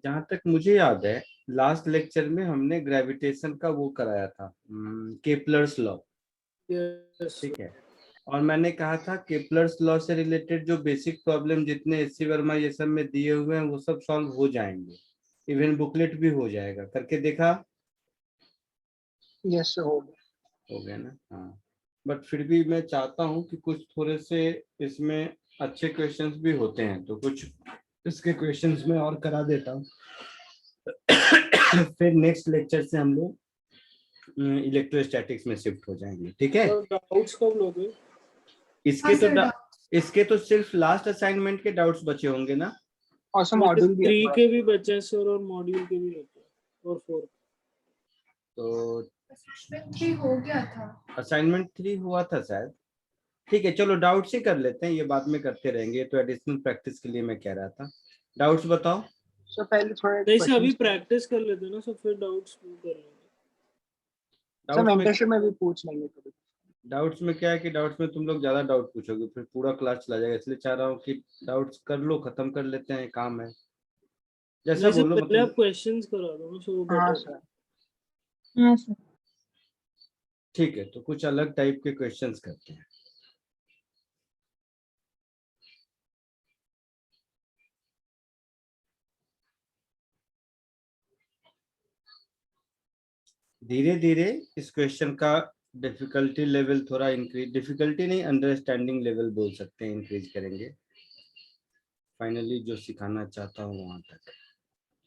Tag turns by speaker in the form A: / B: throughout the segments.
A: जहां तक मुझे याद है, लास्ट लेक्चर में हमने ग्रेविटेशन का वो कराया था, केपलर्स लॉ।
B: यस
A: ठीक है। और मैंने कहा था केपलर्स लॉ से रिलेटेड जो बेसिक प्रॉब्लम जितने एससी वर्मा ये सब में दिए हुए हैं वो सब सॉल्व हो जाएंगे, इवन बुकलेट भी हो जाएगा। करके देखा?
B: यस हो गया।
A: हो गया ना? हाँ। बट फिर भी मैं चाहता हूँ कि कुछ थोड़े से इसमें अच्छे क्वेश्चंस भी होते हैं, तो कुछ इसके क्वेश्चंस में और करा देता हूँ। फिर नेक्स्ट लेक्चर से हम लोग इलेक्ट्रोस्टैटिक्स में शिफ्ट हो जाएंगे। ठीक है?
B: तो डाउट्स कब लोगे?
A: इसके तो इसके तो सिर्फ लास्ट असाइनमेंट के डाउट्स बचे होंगे ना?
B: और सर मॉड्यूल भी है
C: 3
B: थोड़ा।
C: के भी बचे हैं सर, और मॉड्यूल के भी बचे हैं, और 4।
A: तो
D: असाइनमेंट 3 हो गया था।
A: असाइनमेंट 3 हुआ था शायद। ठीक है, चलो डाउट्स ही कर लेते हैं, ये बाद में करते रहेंगे, तो एडिशनल प्रैक्टिस के लिए मैं कह रहा था। डाउट्स बताओ।
B: सर पहले थोड़े
C: नहीं सर, अभी
B: क्वेश्चंस
C: प्रैक्टिस कर लेते हैं ना सर, फिर डाउट्स कर लेंगे।
B: सर
A: डाउट्स में
B: मेंटरशिप में भी पूछ लेंगे कभी।
A: डाउट्स में क्या है कि डाउट्स में तुम लोग ज्यादा डाउट पूछोगे, फिर पूरा क्लास चला जाएगा, इसलिए चाह रहा हूँ कि डाउट्स कर लो, खत्म कर लेते हैं, काम है। जैसा
C: नहीं सर,
A: बोलो
C: पहले आप
A: मतलब।
C: क्वेश्चंस करा दो ना सर, वो
B: हाँ
C: बेटर।
B: सर।
D: हाँ सर।
A: ठीक है, तो कुछ अलग टाइप के क्वेश्चंस करते हैं। धीरे धीरे इस क्वेश्चन का डिफिकल्टी लेवल थोड़ा इंक्रीज, डिफिकल्टी नहीं, अंडरस्टैंडिंग लेवल बोल सकते हैं, इंक्रीज करेंगे। फाइनली जो सिखाना चाहता हूँ वहां तक।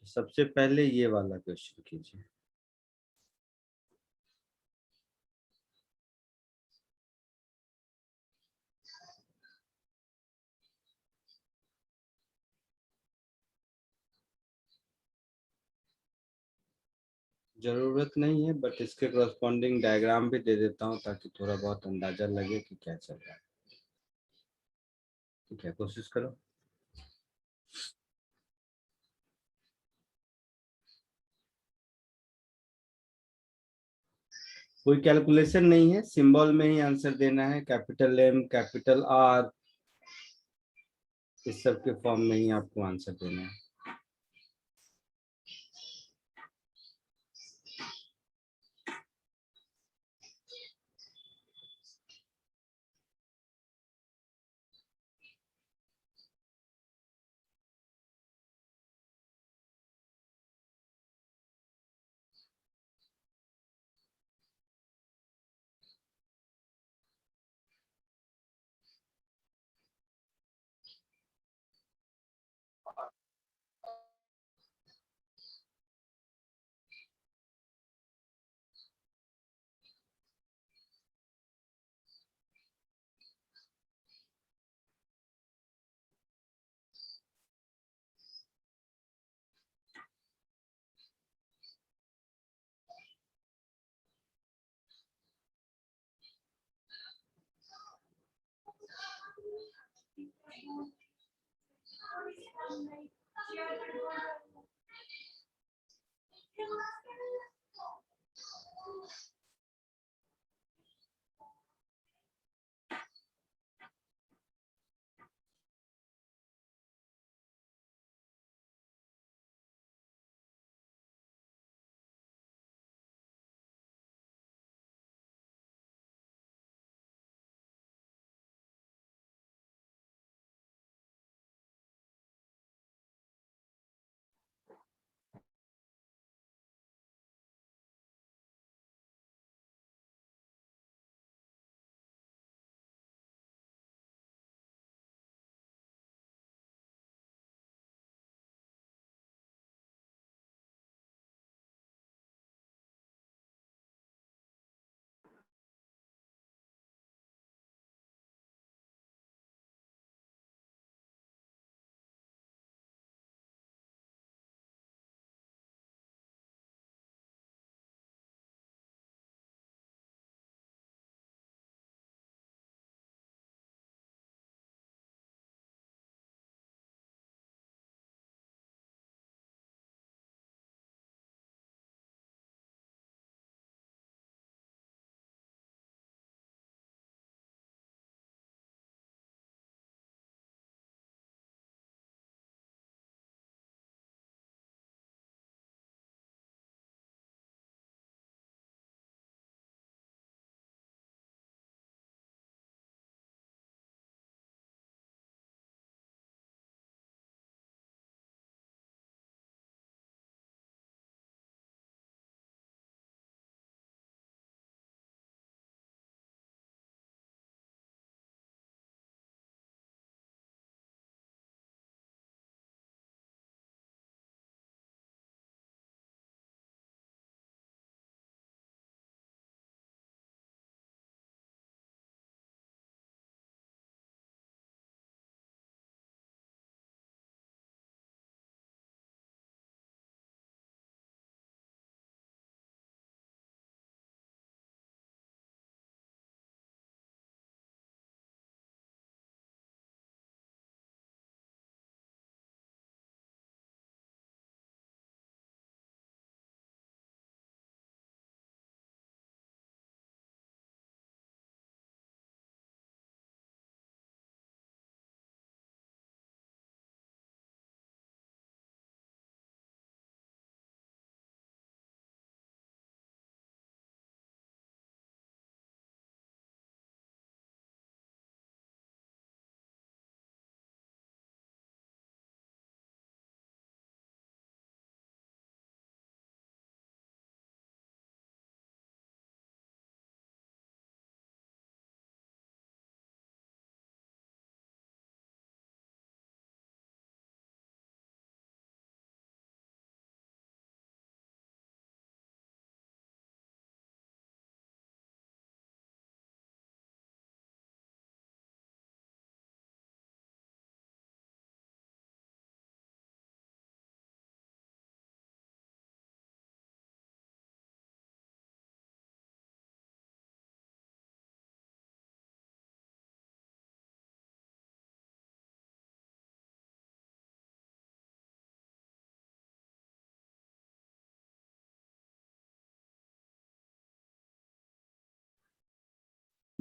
A: सबसे पहले ये वाला क्वेश्चन कीजिए। जरूरत नहीं है, बट इसके करस्पॉन्डिंग डायग्राम भी दे देता हूँ ताकि थोड़ा बहुत अंदाजा लगे कि क्या चल रहा है। ठीक है, कोशिश करो। कोई कैलकुलेशन नहीं है, सिंबल में ही आंसर देना है, कैपिटल एम कैपिटल आर इस सब के फॉर्म में ही आपको आंसर देना है।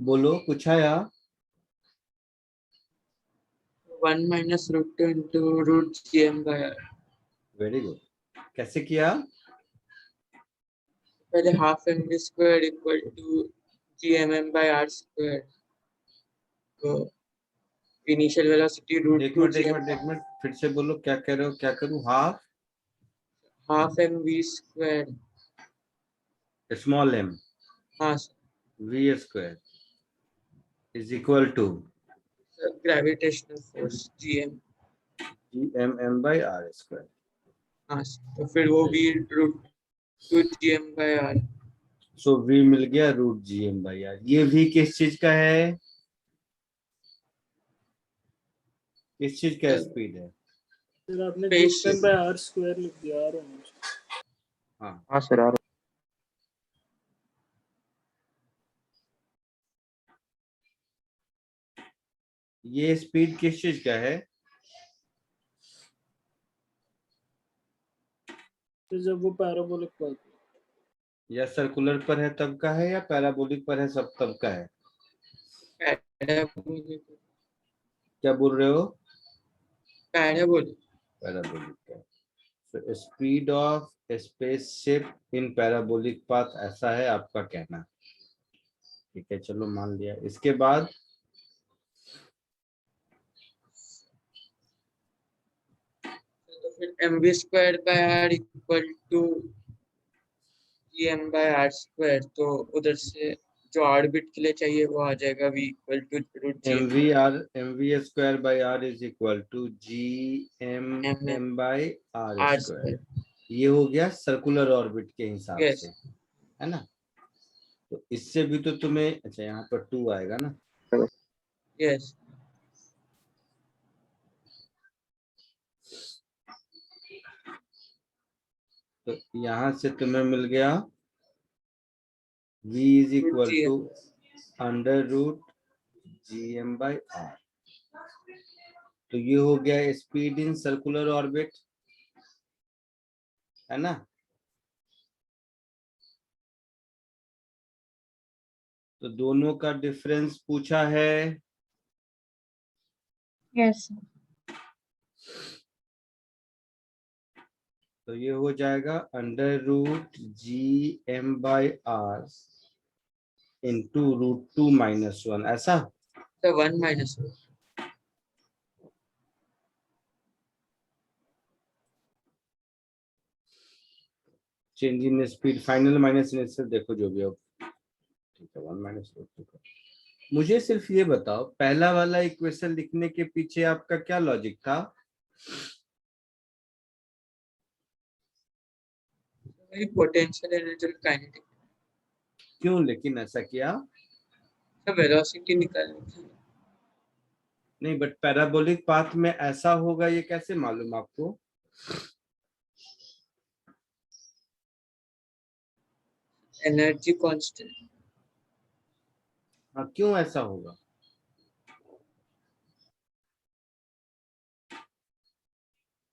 A: बोलो कुछ आया?
E: 1 minus root 2 into root gm by r.
A: Very good. कैसे किया?
E: पहले half mv square equal to gmm by r square. तो इनिशियल वेलोसिटी रूट
A: एक
E: 2
A: मिनट फिर से बोलो, क्या कह रहे हो? क्या करूं?
E: Half mv square.
A: Small m
E: हाँ
A: v square is equal to
E: gravitational force gm.
A: gmm by r square.
E: हाँ तो फिर वो भी root 2 gm by r.
A: So v मिल गया रूट gm by r। ये v किस चीज का है? किस चीज का स्पीड है?
C: फिर आपने
E: Space
C: gm by r square लिख दिया r होना।
A: हाँ
B: हाँ सर आ
A: ये स्पीड किस चीज का है?
C: फिर जब वो पैराबोलिक बात
A: या सर्कुलर पर है तब का है, या पैराबोलिक पर है सब तब का है?
E: पैराबोलिक.
A: क्या बोल रहे हो?
E: पैराबोलिक.
A: पैराबोलिक का। तो speed of spaceship in parabolic path, ऐसा है आपका कहना। ठीक है, चलो मान लिया। इसके बाद
E: तो फिर mv square by r equal to gm by r square. तो उधर से जो ऑर्बिट के लिए चाहिए वो आ जाएगा v equal to root gm.
A: mv square by r is equal to gmm by r
E: r
A: square.
E: square.
A: ये हो गया सर्कुलर ऑर्बिट के हिसाब
E: Yes.
A: से, है ना? तो इससे भी तो तुम्हें, अच्छा यहाँ पर 2 आएगा ना?
E: Yes.
A: तो यहाँ से तुम्हें मिल गया v is equal to under root gm by r। तो ये हो गया स्पीड इन सर्कुलर ऑर्बिट, है ना? तो दोनों का डिफरेंस पूछा है।
D: यस
A: तो ये हो जाएगा under root gm by r into root 2 minus 1, ऐसा?
E: So 1 minus root.
A: Change in speed final minus initial, देखो जो भी हो। ठीक है, 1 माइनस रूट 2। मुझे सिर्फ ये बताओ, पहला वाला इक्वेशन लिखने के पीछे आपका क्या लॉजिक था?
E: वही पोटेंशियल एनर्जी और काइनेटिक.
A: क्यों लेकिन ऐसा किया?
E: तो वेलोसिटी निकालनी थी.
A: नहीं, बट पैराबोलिक पाथ में ऐसा होगा ये कैसे मालूम आपको?
E: Energy constant.
A: हाँ, क्यों ऐसा होगा?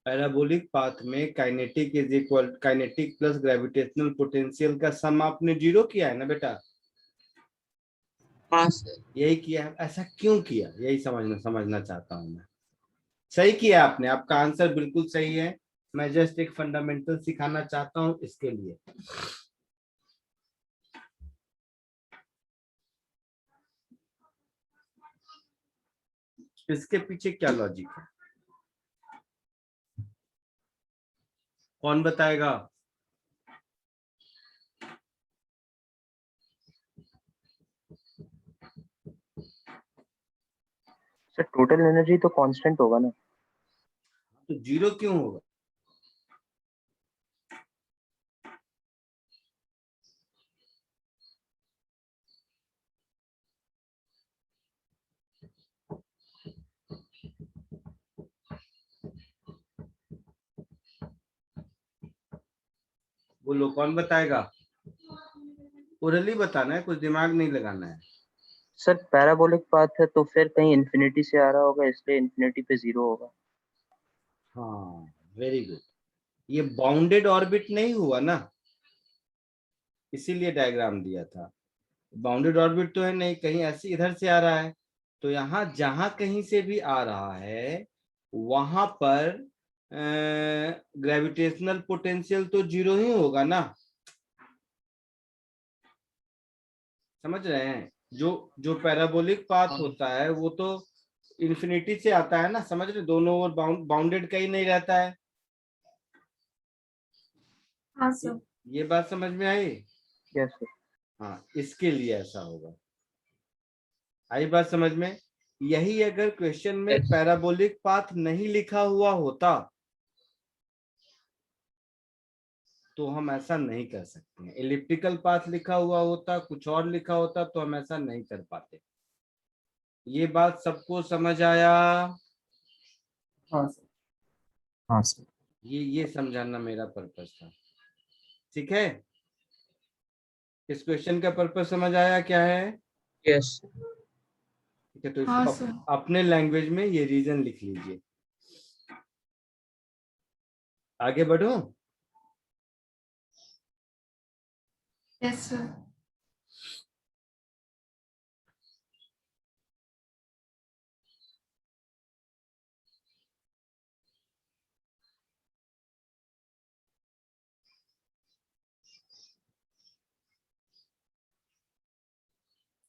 A: पैराबोलिक पाथ में kinetic is equal, kinetic plus gravitational potential का सम आपने 0 किया है ना बेटा?
E: हाँ सर.
A: यही किया है। ऐसा क्यों किया, यही समझना चाहता हूं मैं। सही किया आपने, आपका आंसर बिल्कुल सही है। मैं जस्ट एक फंडामेंटल सिखाना चाहता हूं इसके लिए। इसके पीछे क्या लॉजिक है, कौन बताएगा?
B: सर टोटल एनर्जी तो कांस्टेंट होगा ना।
A: तो 0 क्यों होगा? बोलो कौन बताएगा? ओरली बताना है, कुछ दिमाग नहीं लगाना है।
B: सर पैराबोलिक पाथ है तो फिर कहीं इन्फिनिटी से आ रहा होगा, इसलिए इन्फिनिटी पे 0 होगा।
A: हाँ, वेरी गुड। ये बाउंडेड ऑर्बिट नहीं हुआ ना, इसीलिए डायग्राम दिया था। बाउंडेड ऑर्बिट तो है नहीं, कहीं ऐसे इधर से आ रहा है, तो यहाँ जहां कहीं से भी आ रहा है वहां पर ग्रेविटेशनल पोटेंशियल तो जीरो ही होगा ना, समझ रहे हैं? जो जो पैराबोलिक पाथ होता है वो तो इन्फिनिटी से आता है ना, समझ रहे? दोनों ओर बाउंडेड कहीं नहीं रहता है।
D: हाँ सर।
A: ये बात समझ में आई?
B: Yes sir.
A: हाँ, इसके लिए ऐसा होगा। आई बात समझ में? यही अगर क्वेश्चन में
E: Yes.
A: पैराबोलिक पाथ नहीं लिखा हुआ होता तो हम ऐसा नहीं कर सकते हैं। एलिप्टिकल पाथ लिखा हुआ होता, कुछ और लिखा होता, तो हम ऐसा नहीं कर पाते। ये बात सबको समझ आया?
F: हाँ सर। हाँ सर।
A: ये समझाना मेरा पर्पस था। ठीक है, इस क्वेश्चन का पर्पस समझ आया क्या है?
E: यस।
A: ठीक है, तो
D: हाँ
A: इसको
D: सर।
A: अपने लैंग्वेज में ये रीजन लिख लीजिए। आगे बढ़ो।
D: Yes sir.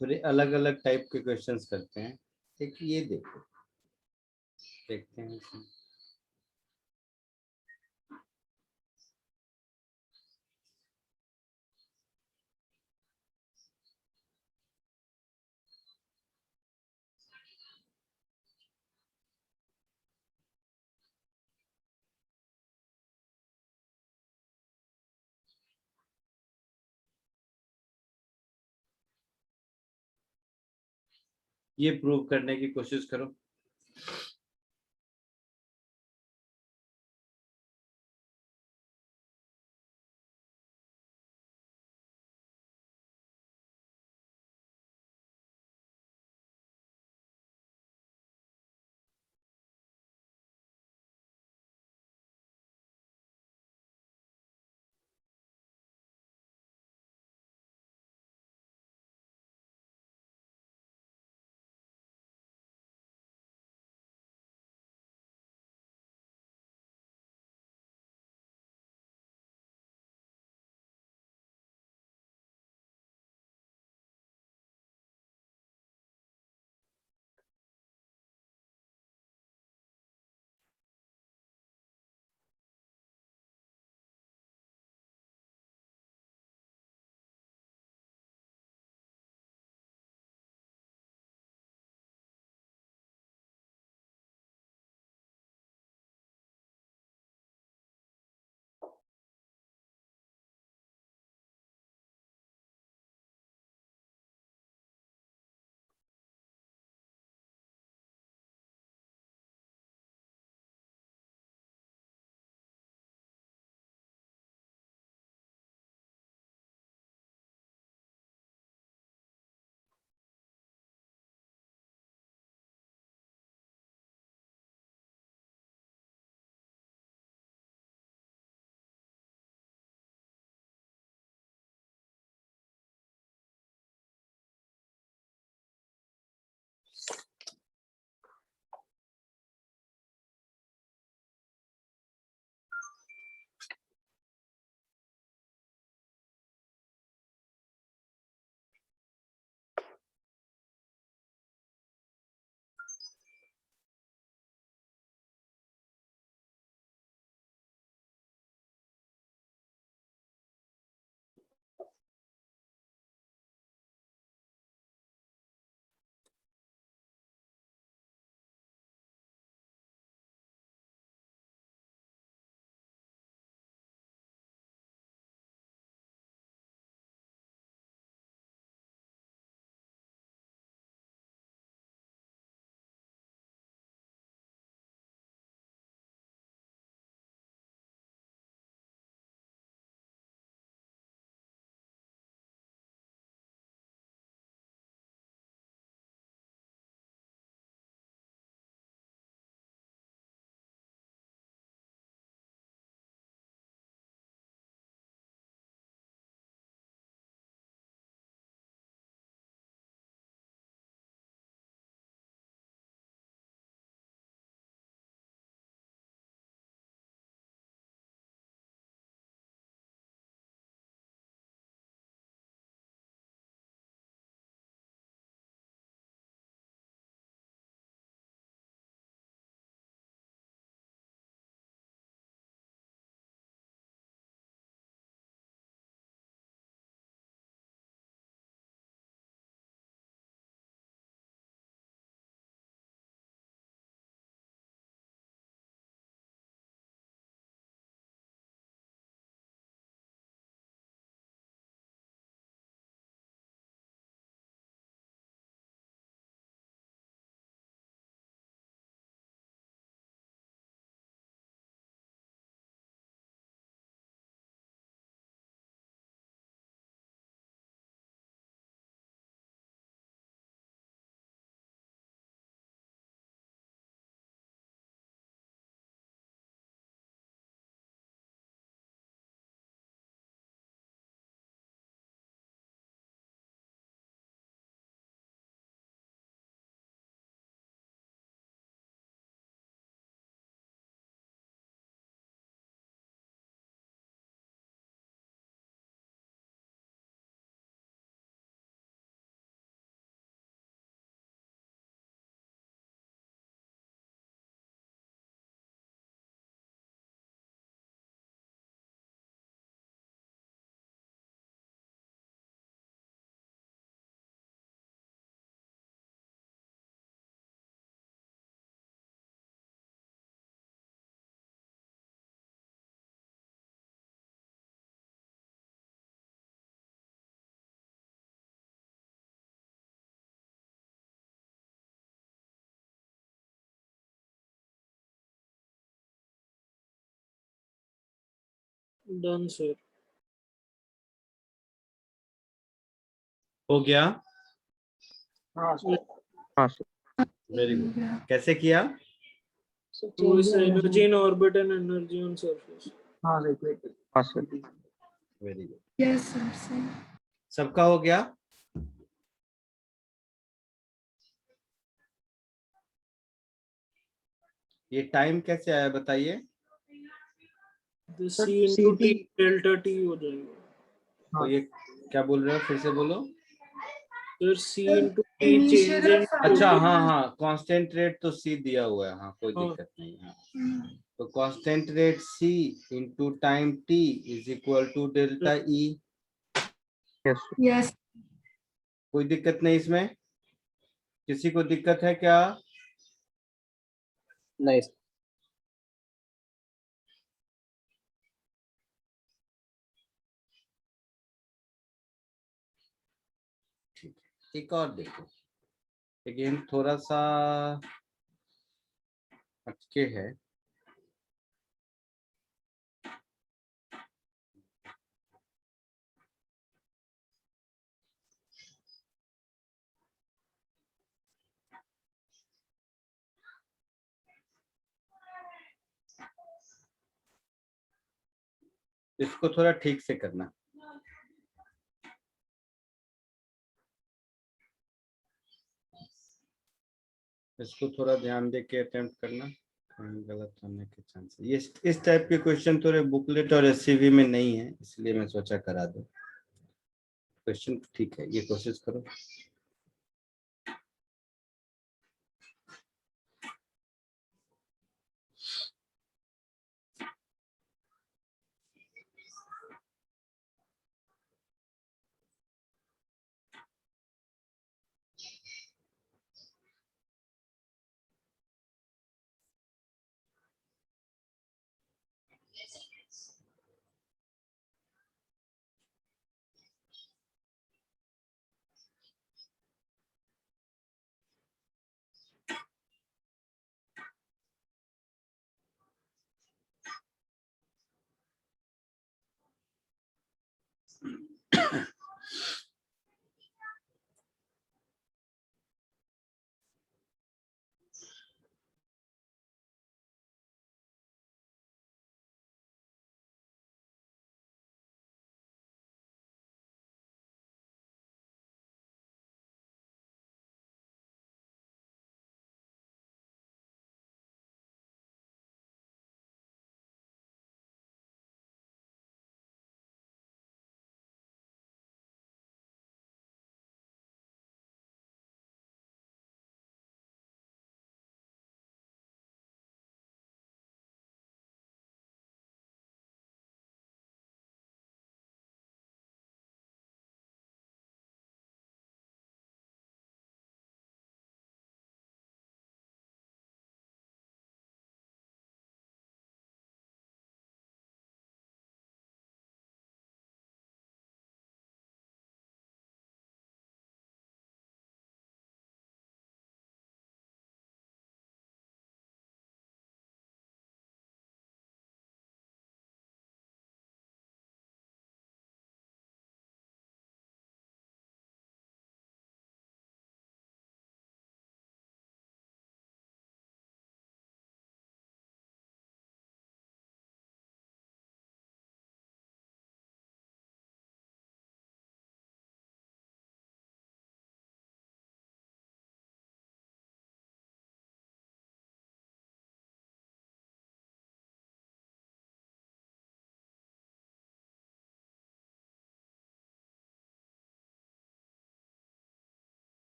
A: थोड़े अलग अलग टाइप के क्वेश्चंस करते हैं। एक ये देखो, देखते हैं इसमें। ये प्रूव करने की कोशिश करो।
C: Done sir.
A: हो गया?
F: हाँ सर।
B: हाँ सर।
A: Very good. कैसे किया?
C: Who is energy in orbit and energy on surface?
F: हाँ सर equate
B: हाँ sir.
A: Very good.
D: Yes, sir. Same.
A: सबका हो गया? ये टाइम कैसे आया बताइए?
C: The
F: sir
C: C into T delta T हो जाएगा।
A: तो ये क्या बोल रहे हो, फिर से बोलो।
C: Sir C into T
D: Initial
C: change in
D: और
A: अच्छा,
D: final.
A: हाँ हाँ, कांस्टेंट रेट तो सी दिया हुआ है, हाँ कोई
C: हाँ।
A: दिक्कत नहीं है। तो constant rate c into time t is equal to delta e.
B: Yes sir.
D: Yes.
A: कोई दिक्कत नहीं इसमें? किसी को दिक्कत है क्या?
F: नहीं सर।
A: ठीक है, एक और देखो। अगेन थोड़ा सा हटके है। इसको थोड़ा ठीक से करना। इसको थोड़ा ध्यान दे के अटेम्प्ट करना, कहीं गलत होने के चांस। ये इस टाइप के क्वेश्चन थोड़े बुकलेट और एससीवी में नहीं है, इसलिए मैं सोचा करा दूं। क्वेश्चन ठीक है, ये कोशिश करो।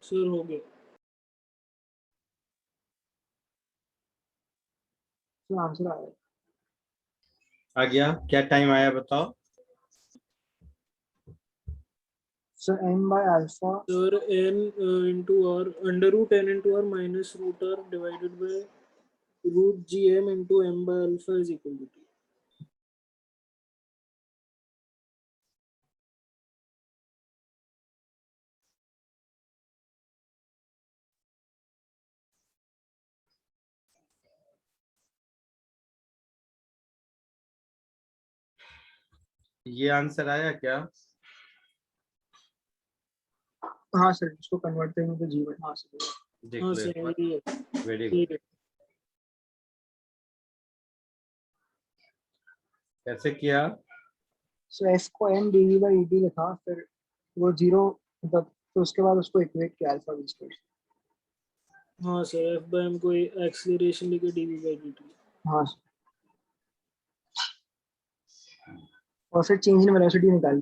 C: सर हो गया।
F: सर आंसर आया।
A: आ गया? क्या टाइम आया बताओ?
F: Sir m by alpha
C: sir n into r under root n into r minus root r divided by root gm into m by alpha is equal to 2.
A: ये answer आया क्या?
F: हाँ sir इसको कन्वर्ट करेंगे तो जीवन। हाँ सर
A: देख
C: हाँ
A: लो
C: सर
A: एक बार।
C: वही है।
A: वेरी
C: ठीक
A: गुड।
C: है।
A: कैसे किया?
F: सो f को m dv by dt लिखा, फिर वो जीरो मतलब, तो उसके बाद उसको इक्वेट किया अल्फा v स्क्वायर।
C: हाँ सर f by m को एक्सीलरेशन लेके dv by dt।
F: हाँ सर, और फिर चेंज इन वेलोसिटी निकाली।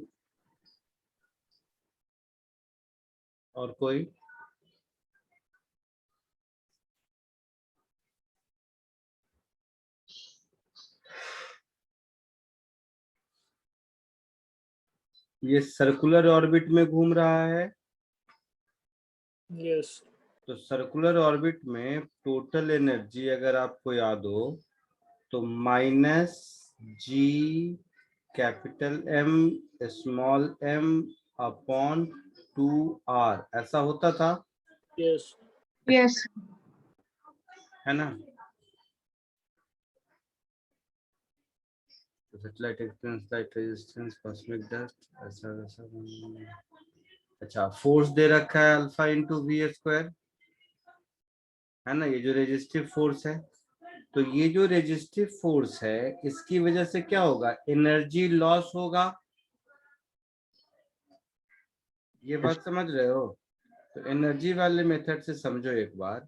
A: और कोई? ये सर्कुलर ऑर्बिट में घूम रहा है।
C: यस।
A: तो सर्कुलर ऑर्बिट में टोटल एनर्जी अगर आपको याद हो तो minus G capital M small m upon 2r ऐसा होता था,
C: यस।
D: यस
A: है ना? Satellite experience, light resistance, cosmic dust, ऐसा वैसा। अच्छा, फोर्स दे रखा है अल्फा इंटू वी स्क्वायर, है ना? ये जो रेजिस्टिव फोर्स है, तो ये जो रेजिस्टिव फोर्स है इसकी वजह से क्या होगा? एनर्जी लॉस होगा। ये बात समझ रहे हो? तो एनर्जी वाले मेथड से समझो एक बार।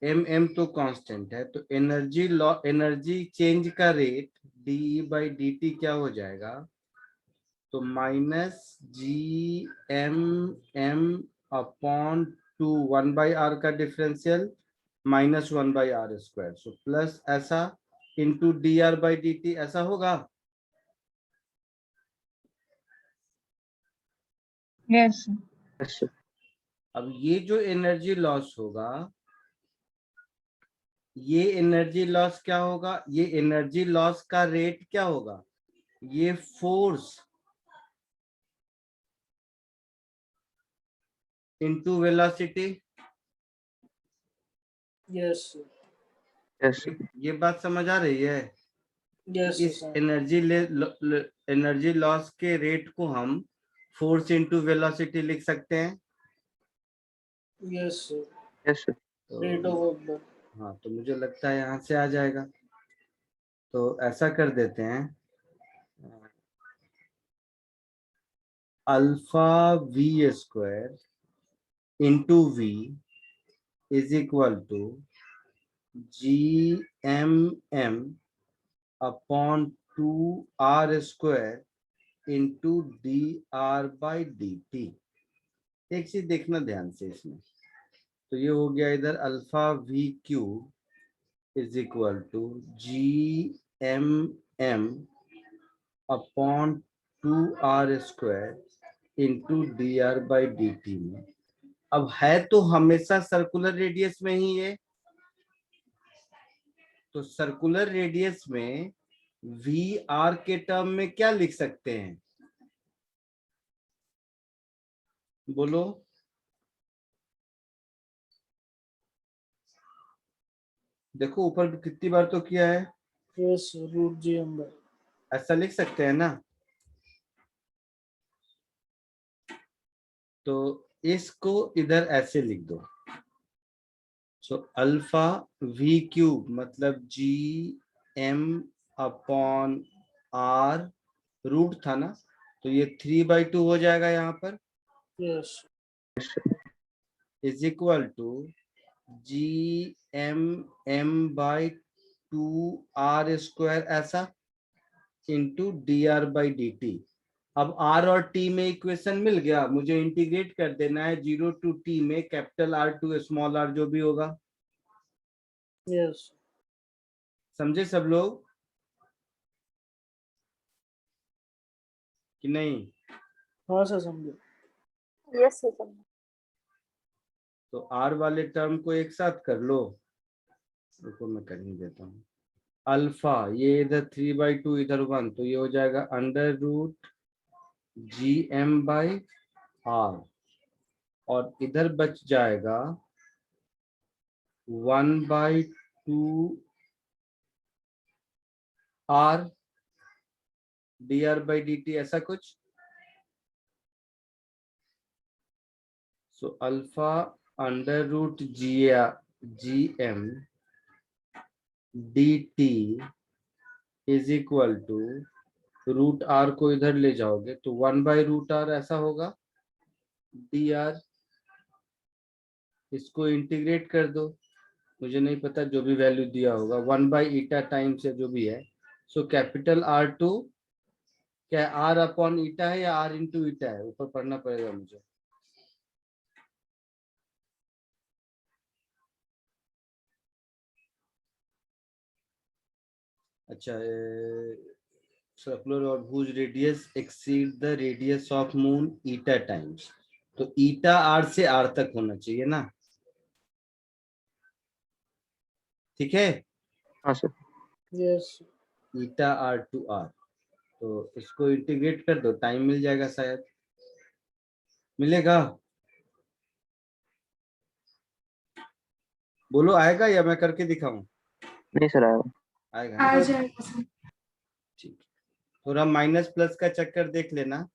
A: एम तो कांस्टेंट है, तो एनर्जी चेंज का rate D by d T क्या हो जाएगा? तो minus G M upon 1/r का differential minus 1/r square, so plus ऐसा into d r by d t ऐसा होगा।
D: यस
A: अब ये जो एनर्जी लॉस होगा, ये एनर्जी लॉस क्या होगा? ये एनर्जी लॉस का रेट क्या होगा? ये force into velocity.
C: Yes
B: yes
A: ये बात समझ आ रही है?
C: यस
A: इस एनर्जी लॉस के रेट को हम फोर्स इंटू वेलोसिटी लिख सकते हैं।
C: Yes
B: yes
C: rate of work done.
A: हाँ, तो मुझे लगता है यहाँ से आ जाएगा। तो ऐसा कर देते हैं, alpha v square into v is equal to G M upon 2r square into d r by d t. एक चीज देखना ध्यान से इसमें, तो ये हो गया इधर alpha v cube is equal to G M upon 2r square into d r by d t में। अब है तो हमेशा सर्कुलर रेडियस में ही है, तो सर्कुलर रेडियस में वी आर के टर्म में क्या लिख सकते हैं? बोलो। देखो ऊपर कितनी बार तो किया है,
C: यस रूट gm by।
A: ऐसा लिख सकते हैं ना? तो इसको इधर ऐसे लिख दो, सो अल्फा वी क्यूब मतलब G M upon R, root था ना, तो ये 3/2 हो जाएगा यहाँ पर,
C: yes
A: is equal to ji M by 2r square ऐसा into d r by d t. अब R और T में इक्वेशन मिल गया, मुझे इंटीग्रेट कर देना है 0 to T में capital R to small r जो भी होगा।
C: यस
A: समझे सब लोग कि नहीं?
C: हाँ सर समझो।
G: यस सर समझ।
A: तो R वाले टर्म को एक साथ कर लो, रुको मैं कर ही देता हूँ। अल्फा ये इधर 3/2 इधर 1, तो ये हो जाएगा अंडर रूट GM/R, और इधर बच जाएगा 1/2 R dr/dt, ऐसा कुछ। So alpha under root GM dt is equal to root R को इधर ले जाओगे तो 1/√R ऐसा होगा dr। इसको इंटीग्रेट कर दो, मुझे नहीं पता, जो भी वैल्यू दिया होगा 1/eta टाइम्स या जो भी है। सो कैपिटल R2 क्या R अपॉन ईटा है या R इंटू ईटा है, ऊपर पढ़ना पड़ेगा मुझे। अच्छा, सर्कुलर और भुज radius exceed the radius of moon eta times, तो ईटा R से R तक होना चाहिए ना, ठीक है।
B: हाँ sir.
C: Yes
A: eta R to R, तो इसको इंटीग्रेट कर दो, टाइम मिल जाएगा, शायद मिलेगा। बोलो आएगा या मैं करके दिखाऊं?
B: नहीं सर आएगा।
A: आएगा
D: आ
A: ना?
D: जाएगा सर।
A: ठीक, थोड़ा माइनस प्लस का चक्कर देख लेना,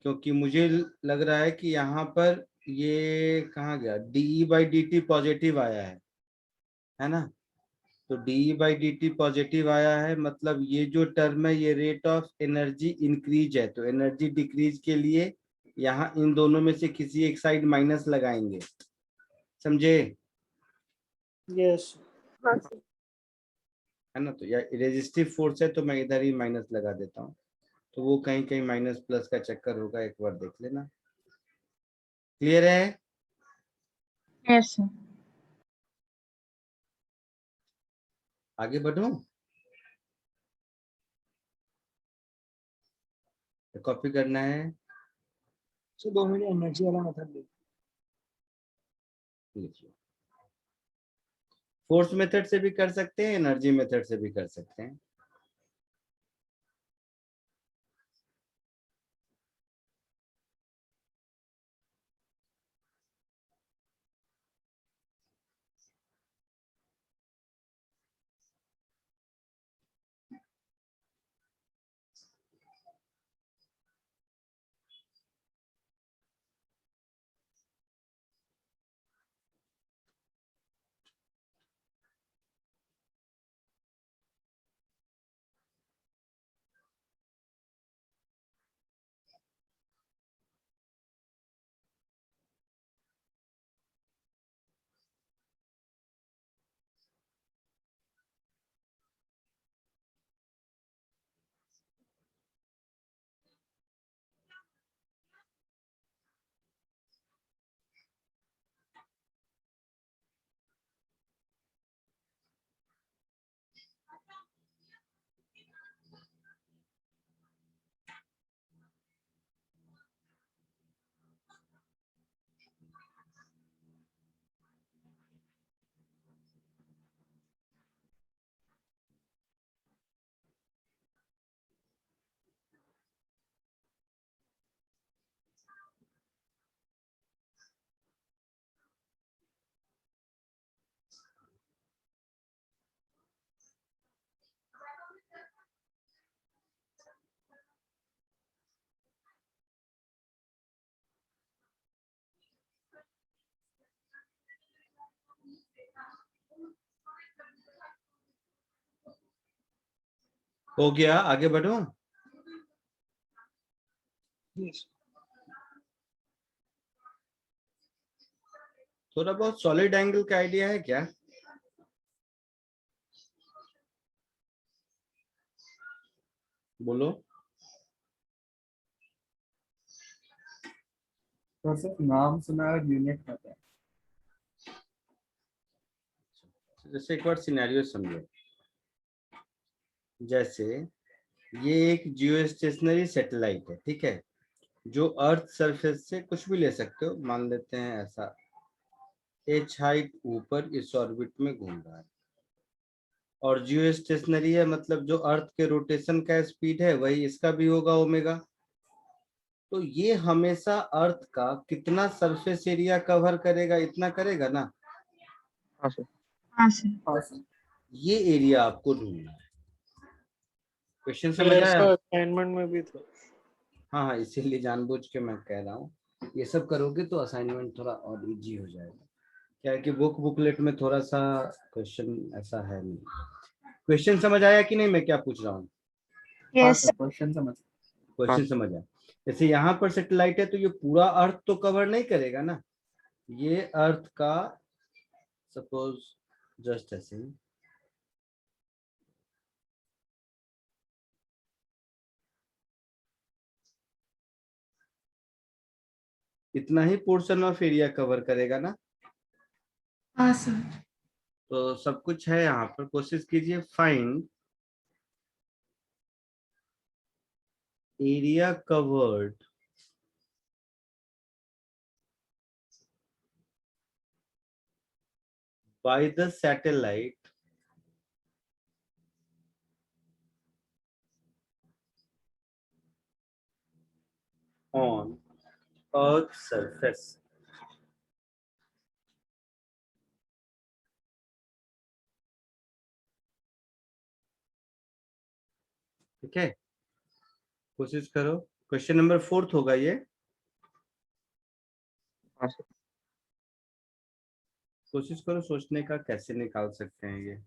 A: क्योंकि मुझे लग रहा है कि यहाँ पर ये कहाँ गया, DE/dt पॉजिटिव आया है ना। तो DE/dt पॉजिटिव आया है, मतलब ये जो टर्म है ये रेट ऑफ एनर्जी इंक्रीज है, तो एनर्जी डिक्रीज के लिए यहाँ इन दोनों में से किसी एक साइड माइनस लगाएंगे, समझे?
C: यस
G: हाँ सर।
A: है ना, तो या रेजिस्टिव फोर्स है तो मैं इधर ही माइनस लगा देता हूँ, तो वो कहीं कहीं माइनस प्लस का चक्कर होगा, एक बार देख लेना। क्लियर है?
D: Yes sir.
A: आगे बढ़ूं? कॉपी करना है?
F: सो 2 मिनट एनर्जी वाला मेथड देखो।
A: लिखिए, फोर्स मेथड से भी कर सकते हैं, एनर्जी मेथड से भी कर सकते हैं। हो गया, आगे बढ़ो।
F: यस
A: थोड़ा बहुत सॉलिड एंगल का आइडिया है क्या? बोलो।
H: तो सिर्फ नाम सुना है और यूनिट पता है।
A: जैसे एक बार सिनेरियो समझो, जैसे ये एक जियो स्टेशनरी सैटेलाइट है, ठीक है, जो अर्थ सरफेस से कुछ भी ले सकते हो, मान लेते हैं ऐसा h हाइट ऊपर इस ऑर्बिट में घूम रहा है, और जियो स्टेशनरी है, मतलब जो अर्थ के रोटेशन का स्पीड है वही इसका भी होगा ओमेगा। तो ये हमेशा अर्थ का कितना सरफेस एरिया कवर करेगा, इतना करेगा ना।
B: हाँ सर।
D: हाँ सर।
H: हाँ सर।
A: ये एरिया आपको ढूंढना है। क्वेश्चन समझ आया?
C: ऐसा असाइनमेंट में भी था।
A: हाँ हाँ, इसीलिए जानबूझ के मैं कह रहा हूँ, ये सब करोगे तो असाइनमेंट थोड़ा और इजी हो जाएगा। क्या है कि बुकलेट में थोड़ा सा क्वेश्चन ऐसा है नहीं। क्वेश्चन समझ आया कि नहीं मैं क्या पूछ रहा हूँ?
H: हाँ
D: यस
H: सर, क्वेश्चन समझ।
A: क्वेश्चन समझ आया। जैसे यहाँ पर सैटेलाइट है तो ये पूरा अर्थ तो कवर नहीं करेगा ना, ये अर्थ का सपोज जस्ट ऐसे ही इतना ही पोर्शन ऑफ एरिया कवर करेगा ना।
D: हाँ सर।
A: तो सब कुछ है यहाँ पर, कोशिश कीजिए find area covered by the satellite on Earth's surface. ठीक है, कोशिश करो। क्वेश्चन नंबर 4 होगा ये।
B: हाँ सर।
A: कोशिश करो सोचने का कैसे निकाल सकते हैं ये।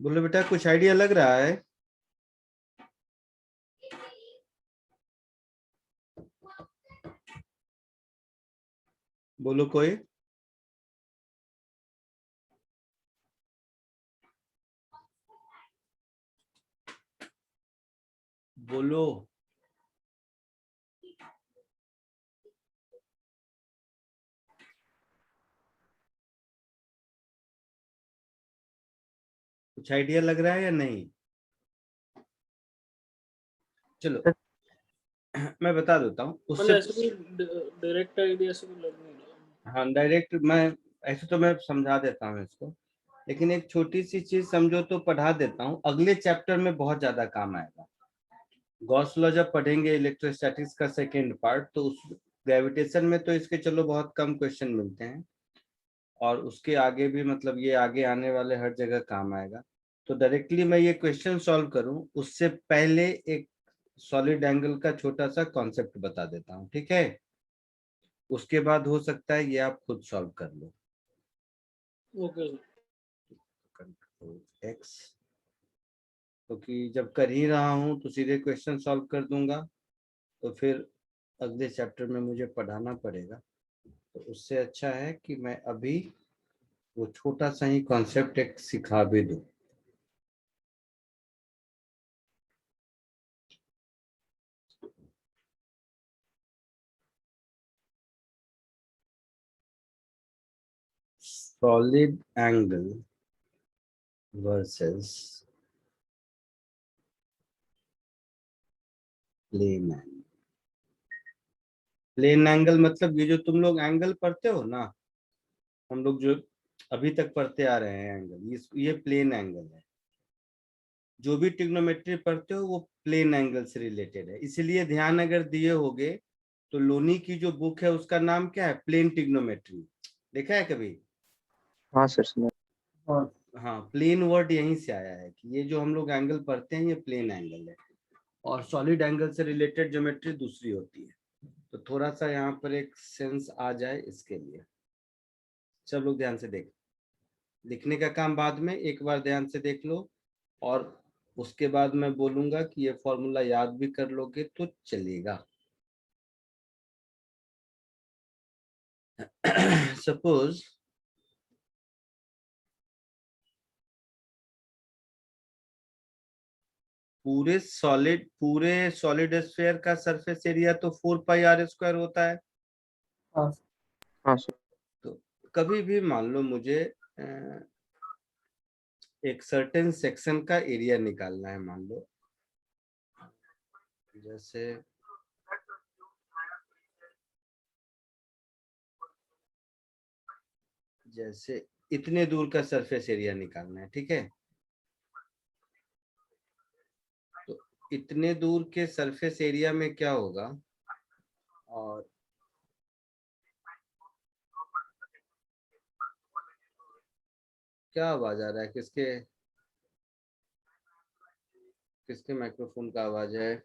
A: बोलो बेटा, कुछ आइडिया लग रहा है? बोलो कोई। बोलो। कुछ आइडिया लग रहा है या नहीं? चलो मैं बता देता हूँ
C: मतलब
A: उससे।
C: ऐसे कोई डायरेक्ट आइडिया से कोई लग नहीं रहा।
A: हाँ डायरेक्ट मैं ऐसे तो मैं समझा देता हूँ इसको, लेकिन एक छोटी सी चीज समझो तो पढ़ा देता हूँ, अगले चैप्टर में बहुत ज्यादा काम आएगा। गॉस लॉ जब पढ़ेंगे इलेक्ट्रोस्टैटिक्स का सेकेंड पार्ट, तो उस ग्रेविटेशन में तो इसके चलो बहुत कम क्वेश्चन मिलते हैं, और उसके आगे भी मतलब ये आगे आने वाले हर जगह काम आएगा। तो डायरेक्टली मैं ये क्वेश्चन सॉल्व करूं उससे पहले एक सॉलिड एंगल का छोटा सा कॉन्सेप्ट बता देता हूं, ठीक है? उसके बाद हो सकता है ये आप खुद सॉल्व कर लो।
C: Okay sir.
A: कंट्रोल एक्स, क्योंकि जब कर ही रहा हूं तो सीधे क्वेश्चन सॉल्व कर दूंगा, तो फिर अगले चैप्टर में मुझे पढ़ाना पड़ेगा। तो उससे अच्छा है कि मैं अभी वो छोटा सा ही कॉन्सेप्ट एक सिखा भी दूं। Solid angle versus plane angle. Plane angle मतलब ये जो तुम लोग एंगल पढ़ते हो ना, हम लोग जो अभी तक पढ़ते आ रहे हैं एंगल, ये प्लेन एंगल है। जो भी ट्रिग्नोमेट्री पढ़ते हो वो प्लेन एंगल से रिलेटेड है। इसीलिए ध्यान अगर दिए होगे तो लोनी की जो बुक है उसका नाम क्या है? Plane trigonometry. देखा है कभी?
B: हाँ सर सुना।
H: और
A: हाँ, प्लेन वर्ड यहीं से आया है कि ये जो हम लोग एंगल पढ़ते हैं ये प्लेन एंगल है, और सॉलिड एंगल से रिलेटेड ज्योमेट्री दूसरी होती है। तो थोड़ा सा यहाँ पर एक सेंस आ जाए इसके लिए सब लोग ध्यान से देख। लिखने का काम बाद में, एक बार ध्यान से देख लो, और उसके बाद मैं बोलूंगा कि ये फॉर्मूला याद भी कर लोगे तो चलेगा। सपोज पूरे सॉलिड स्फीयर का सरफेस एरिया तो 4πr² होता है।
H: हाँ
B: हाँ सर।
A: तो कभी भी मान लो मुझे एक सर्टेन सेक्शन का एरिया निकालना है, मान लो जैसे इतने दूर का सरफेस एरिया निकालना है, ठीक है? तो इतने दूर के सरफेस एरिया में क्या होगा, और क्या आवाज आ रहा है? किसके किसके माइक्रोफोन का आवाज है?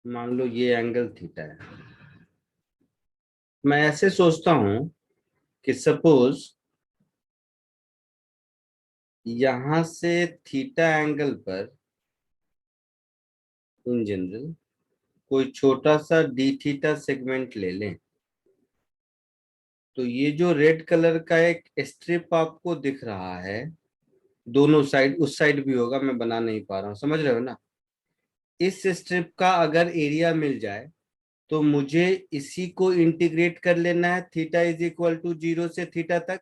A: मान लो ये एंगल थीटा है। मैं ऐसे सोचता हूं कि सपोज यहां से थीटा एंगल पर इन जनरल कोई छोटा सा डी थीटा सेगमेंट ले लें, तो ये जो रेड कलर का एक स्ट्रिप आपको दिख रहा है, दोनों साइड, उस साइड भी होगा, मैं बना नहीं पा रहा हूँ, समझ रहे हो ना? इस स्ट्रिप का अगर एरिया मिल जाए तो मुझे इसी को इंटीग्रेट कर लेना है थीटा इज इक्वल टू 0 से थीटा तक।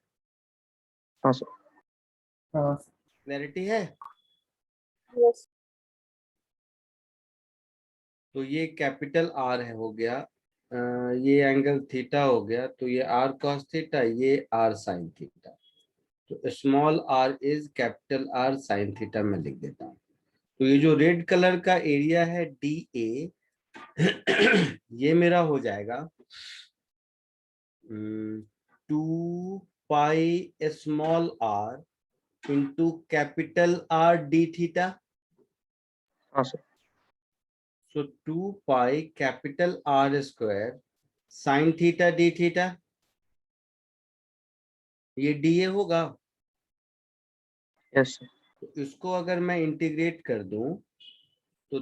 B: हाँ सर।
H: हाँ
A: क्लैरिटी है?
G: यस।
A: तो ये कैपिटल आर है, हो गया। ये एंगल थीटा हो गया, तो ये आर कॉस थीटा, ये आर साइन थीटा। तो small R is capital R sine theta में लिख देता हूँ। तो ये जो रेड कलर का एरिया है डी ए, ये मेरा हो जाएगा 2 pi small R into capital R D theta.
B: हाँ sir.
A: So 2 pi capital R square sine theta D theta, ये डीए होगा।
B: Yes sir.
A: तो इसको अगर मैं इंटीग्रेट कर दूं तो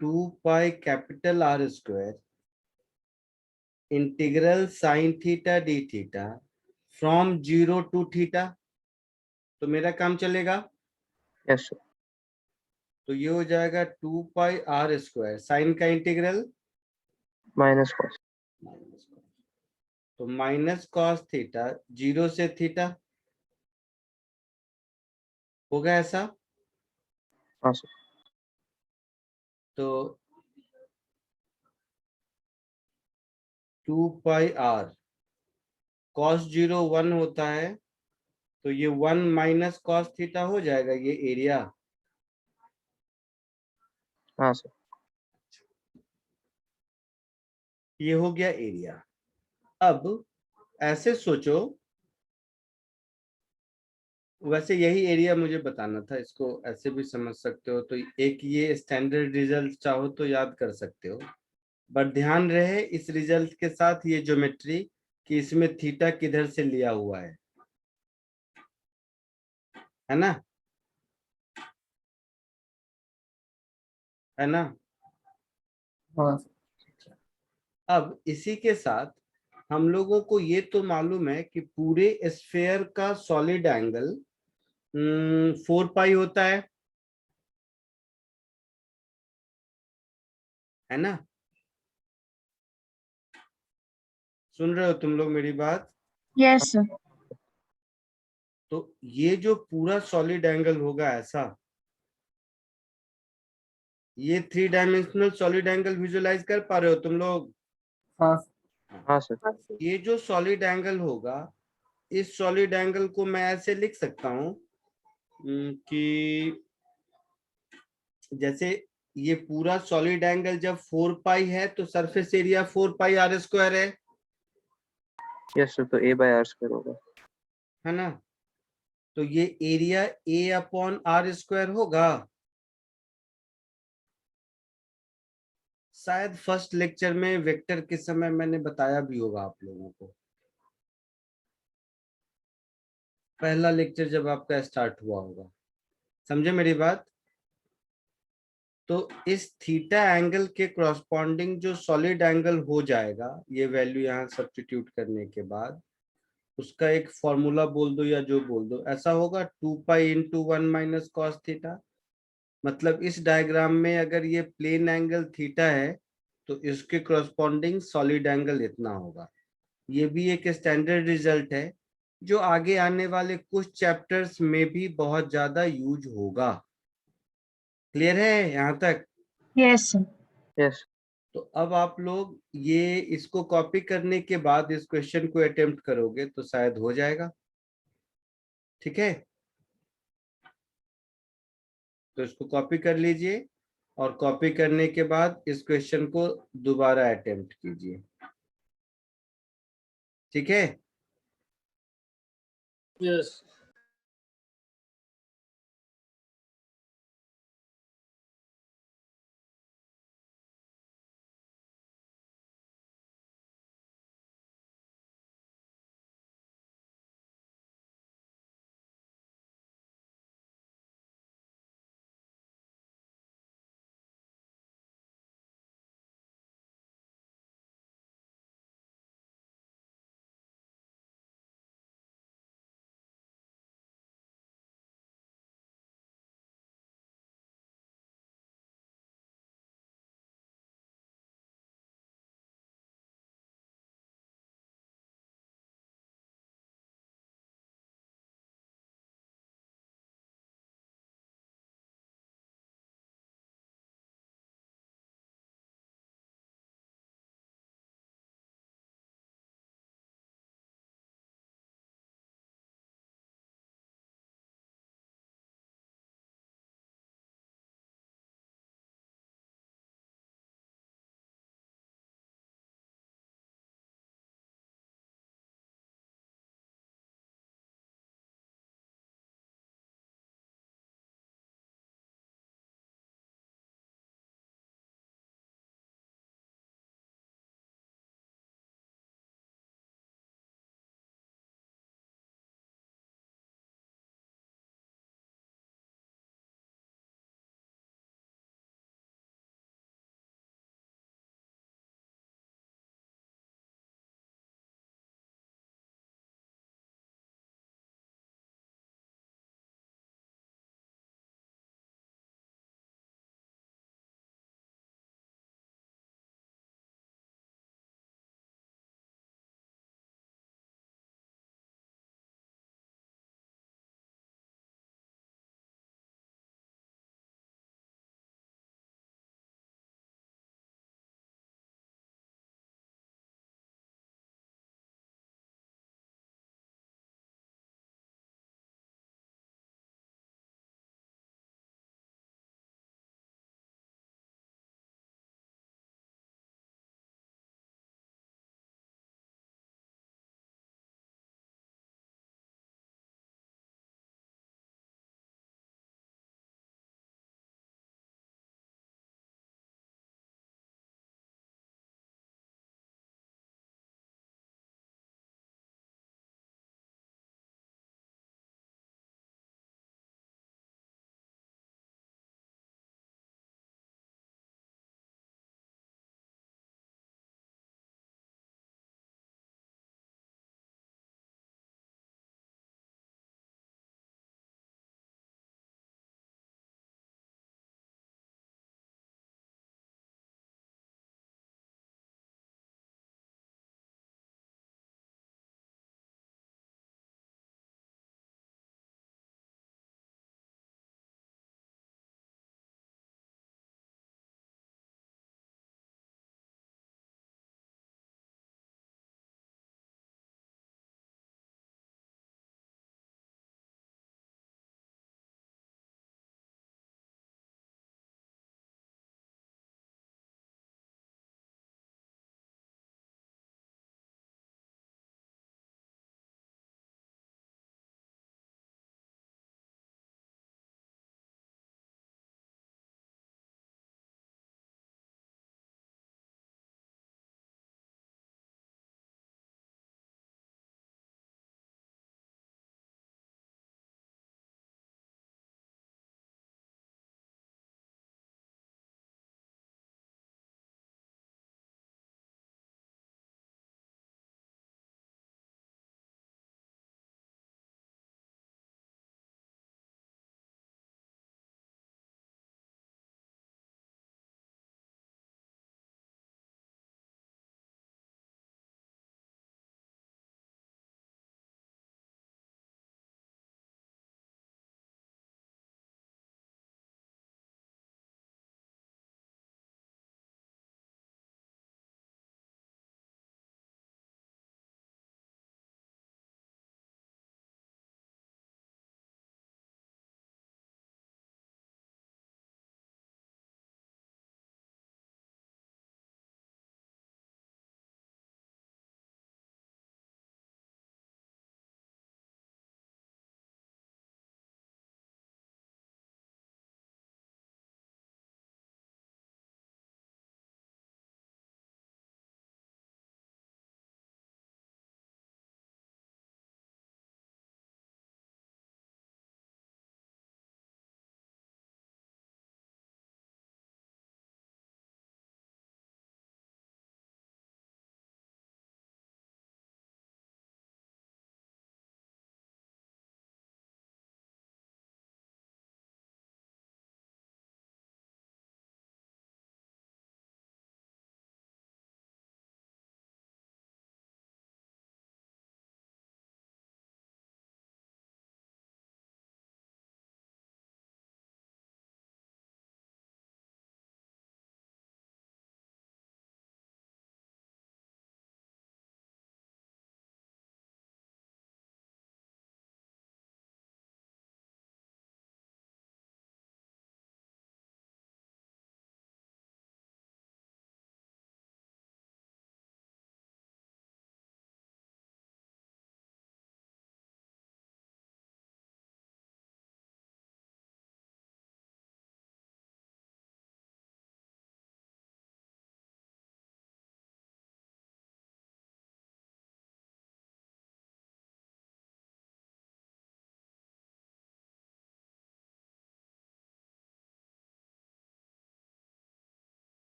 A: 2 pi capital R square integral sine theta D theta from 0 to theta, तो मेरा काम चलेगा।
B: Yes sir.
A: तो ये हो जाएगा 2 पाई R स्क्वायर साइन का इंटीग्रल
B: माइनस कॉस।
A: तो माइनस कॉस थीटा 0 से थीटा होगा ऐसा।
B: हाँ सर।
A: तो 2 पाई R कॉस 0 1 होता है, तो ये 1 माइनस कॉस थीटा हो जाएगा ये एरिया।
B: हाँ सर।
A: ये हो गया एरिया। अब ऐसे सोचो, वैसे यही एरिया मुझे बताना था, इसको ऐसे भी समझ सकते हो। तो एक ये स्टैंडर्ड रिजल्ट चाहो तो याद कर सकते हो, बट ध्यान रहे इस रिजल्ट के साथ ये ज्योमेट्री कि इसमें थीटा किधर से लिया हुआ है ना, है ना।
H: हाँ सर।
A: अब इसी के साथ हम लोगों को ये तो मालूम है कि पूरे स्फेयर का सॉलिड एंगल 4 पाई होता है ना। सुन रहे हो तुम लोग मेरी बात?
D: Yes, sir.
A: तो ये जो पूरा सॉलिड एंगल होगा ऐसा, ये 3 डायमेंशनल सॉलिड एंगल विजुलाइज कर पा रहे हो तुम लोग?
H: हाँ
B: हाँ सर।
G: हाँ सर।
A: ये जो सॉलिड एंगल होगा, इस सॉलिड एंगल को मैं ऐसे लिख सकता हूं कि जैसे ये पूरा सॉलिड एंगल जब 4 पाई है तो सरफेस एरिया 4 पाई R स्क्वायर
B: यस सर, तो ए बाय आर स्क्वायर होगा।
A: है ना। तो ये area A upon R square होगा। शायद फर्स्ट लेक्चर में वेक्टर के समय मैंने बताया भी होगा आप लोगों को, पहला लेक्चर जब आपका स्टार्ट हुआ होगा। समझे मेरी बात? तो इस थीटा एंगल के क्रॉसपॉन्डिंग जो सॉलिड एंगल हो जाएगा, ये वैल्यू यहाँ सब्स्टिट्यूट करने के बाद उसका एक फॉर्मूला बोल दो या जो बोल दो, ऐसा होगा 2 pi into 1 minus cos theta. मतलब इस डायग्राम में अगर ये प्लेन एंगल थीटा है तो इसके क्रॉसपॉन्डिंग सॉलिड एंगल इतना होगा। ये भी एक स्टैंडर्ड रिजल्ट है जो आगे आने वाले कुछ चैप्टर्स में भी बहुत ज्यादा यूज होगा। क्लियर है यहाँ तक?
D: Yes, sir.
B: यस।
A: तो अब आप लोग ये इसको कॉपी करने के बाद इस क्वेश्चन को अटेम्प्ट करोगे तो शायद हो जाएगा। ठीक है, तो इसको कॉपी कर लीजिए और कॉपी करने के बाद इस क्वेश्चन को दोबारा अटेम्प्ट कीजिए। ठीक है।
C: यस।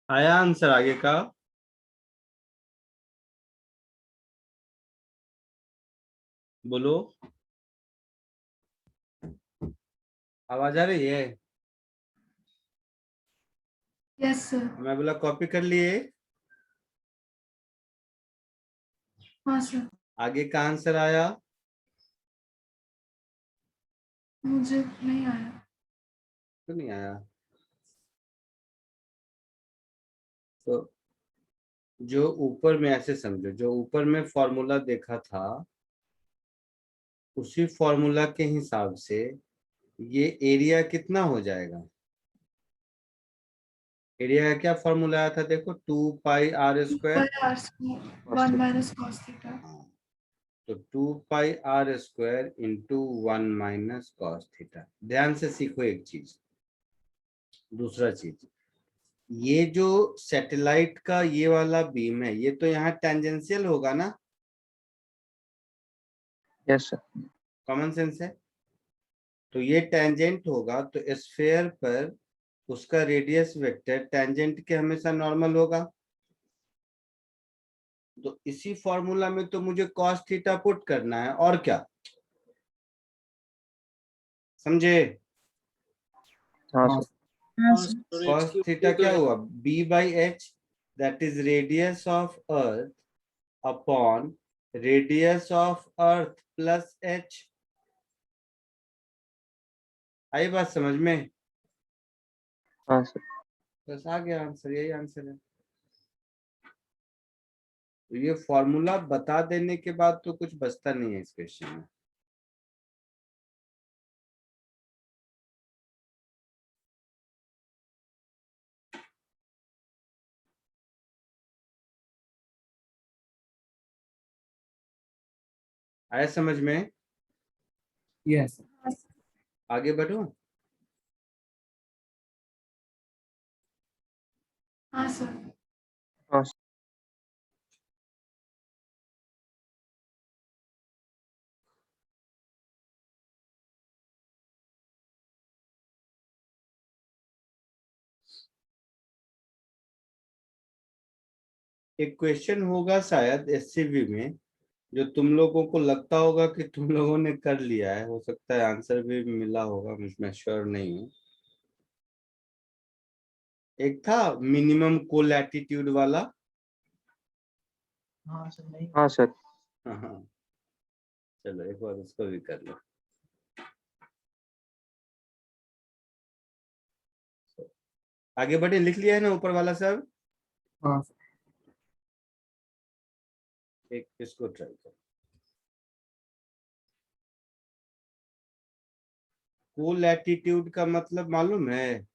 A: आया आंसर आगे का? बोलो, आवाज आ रही है?
G: Yes sir.
A: मैं बोला कॉपी कर लिए?
G: हाँ सर।
A: आगे का आंसर आया?
G: मुझे नहीं आया।
A: तो नहीं आया। तो जो ऊपर में, ऐसे समझो, जो ऊपर में फॉर्मूला देखा था उसी फॉर्मूला के हिसाब से ये एरिया कितना हो जाएगा? एरिया का क्या फॉर्मूला आया था देखो, 2 पाई r²
G: one minus cos theta.
A: तो 2 पाई r² इंटू 1 - cos θ। ध्यान से सीखो एक चीज। दूसरा चीज, ये जो सैटेलाइट का ये वाला बीम है, ये तो यहाँ टेंजेंशियल होगा ना?
B: Yes sir.
A: कॉमन सेंस है। तो ये टेंजेंट होगा तो स्फेयर पर उसका रेडियस वेक्टर टेंजेंट के हमेशा नॉर्मल होगा। तो इसी फॉर्मूला में तो मुझे cos थीटा पुट करना है, और क्या? समझे?
B: हाँ
H: हाँ
B: सर।
D: हाँ
C: हाँ
D: सर।
C: सर,
A: cos
C: x की
A: थीटा
C: वैल्यू
A: क्या
C: है।
A: हुआ? b/h, that is radius of earth upon radius of earth plus h। आई बात समझ में?
B: हाँ सर।
A: बस आ गया आंसर, यही आंसर है। तो ये फॉर्मूला बता देने के बाद तो कुछ बचता नहीं है इस क्वेश्चन में। आया समझ में?
H: यस
A: आगे बढ़ो।
G: हाँ सर।
B: हाँ सर।
A: एक क्वेश्चन होगा शायद एससीबी में, जो तुम लोगों को लगता होगा कि तुम लोगों ने कर लिया है, हो सकता है आंसर भी मिला होगा, मैं श्योर नहीं हूँ। एक था मिनिमम कोलैटिट्यूड वाला।
F: हाँ सर नहीं।
B: हाँ सर।
A: हाँ, चलो एक बार उसको भी कर लो। आगे बढ़े, लिख लिया है ना ऊपर वाला सब?
H: हाँ
A: एक इसको ट्राई करो। कोलैटिट्यूड का मतलब मालूम है?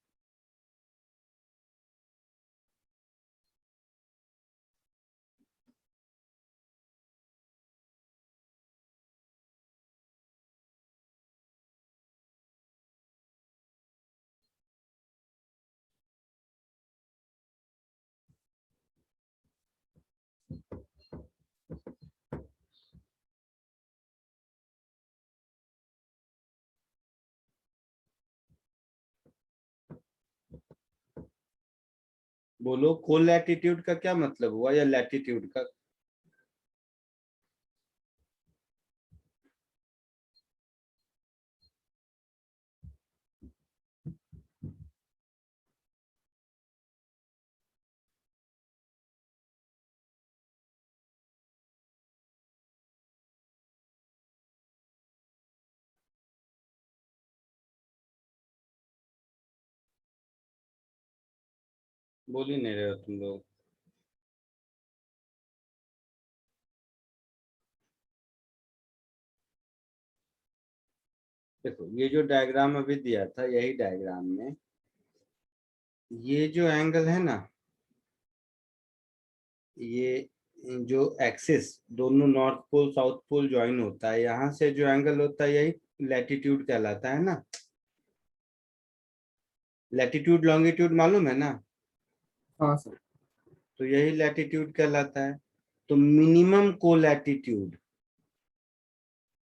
A: बोलो, कोलैटिट्यूड का क्या मतलब हुआ, या लैटिट्यूड का? बोल ही नहीं रहे हो तुम लोग। देखो, ये जो डायग्राम अभी दिया था, यही डायग्राम में ये जो एंगल है ना, ये जो एक्सिस दोनों north pole south pole join होता है, यहाँ से जो एंगल होता है यही लैटिट्यूड कहलाता है ना। लैटिट्यूड लॉन्गिट्यूड मालूम है ना?
H: हाँ सर।
A: तो यही लैटिट्यूड कहलाता है। तो मिनिमम को लैटिट्यूड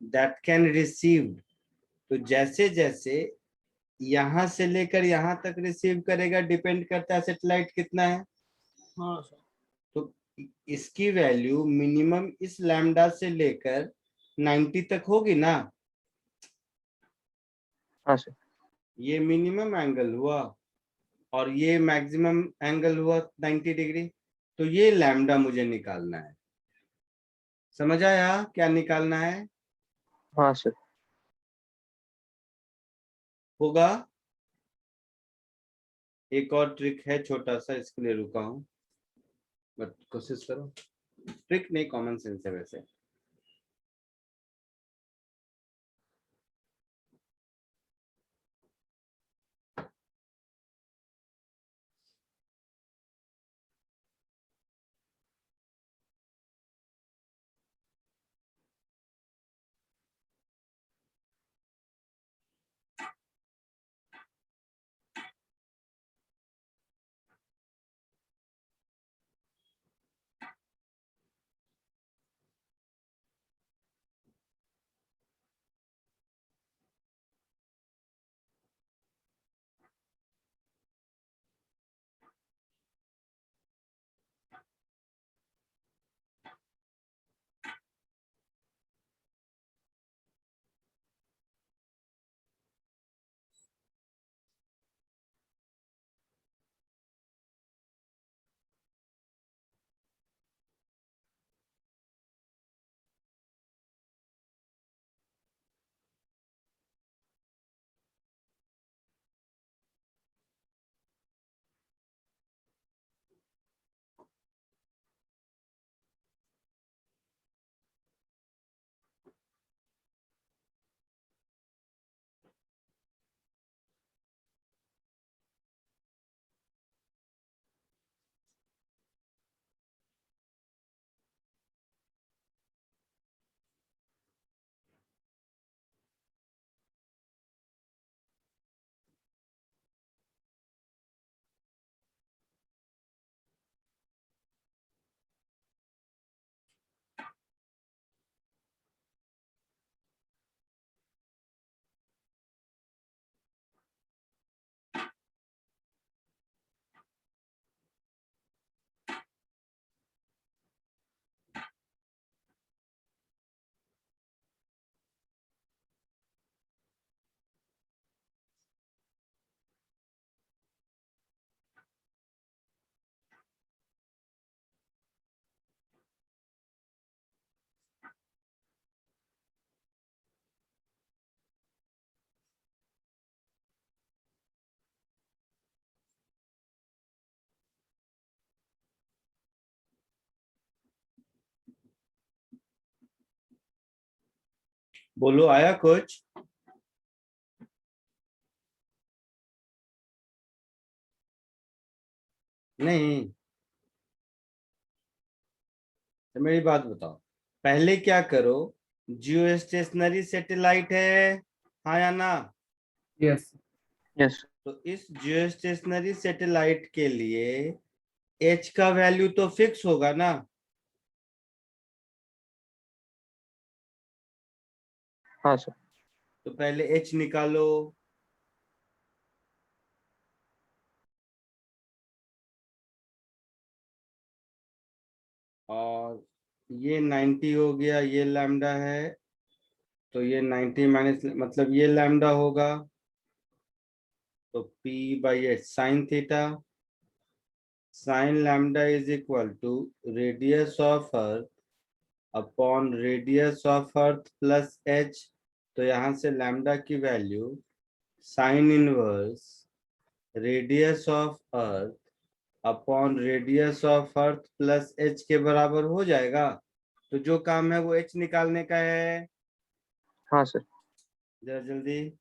A: दैट कैन रिसीव्ड, तो जैसे जैसे यहां से लेकर यहां तक रिसीव करेगा, डिपेंड करता है सेटेलाइट कितना है।
C: हाँ सर।
A: तो इसकी वैल्यू मिनिमम इस लैम्डा से लेकर 90 तक होगी ना।
B: हाँ सर।
A: ये मिनिमम एंगल हुआ और ये मैक्सिमम एंगल हुआ 90 डिग्री। तो ये लैम्डा मुझे निकालना है। समझ आया क्या निकालना है?
B: हाँ सर।
A: होगा। एक और ट्रिक है छोटा सा, इसके लिए रुका हूं, बट कोशिश करो। ट्रिक नहीं, कॉमन सेंस है वैसे। बोलो, आया कुछ? नहीं तो मेरी बात बताओ। पहले क्या करो, जियो स्टेशनरी सैटेलाइट है, हाँ या ना?
H: Yes.
B: यस।
A: तो इस जियो स्टेशनरी सैटेलाइट के लिए एच का वैल्यू तो फिक्स होगा ना।
B: हाँ सर।
A: तो पहले एच निकालो। और ये 90 हो गया, ये लैम्डा है, तो ये 90 माइनस मतलब ये लैम्डा होगा। तो P by H sine theta, sine lambda is equal to radius of earth upon radius of earth plus H. तो यहाँ से लैम्डा की value sine inverse radius of earth upon radius of earth plus H के बराबर हो जाएगा। तो जो काम है वो एच निकालने का है।
B: हाँ सर।
A: जरा जल्दी।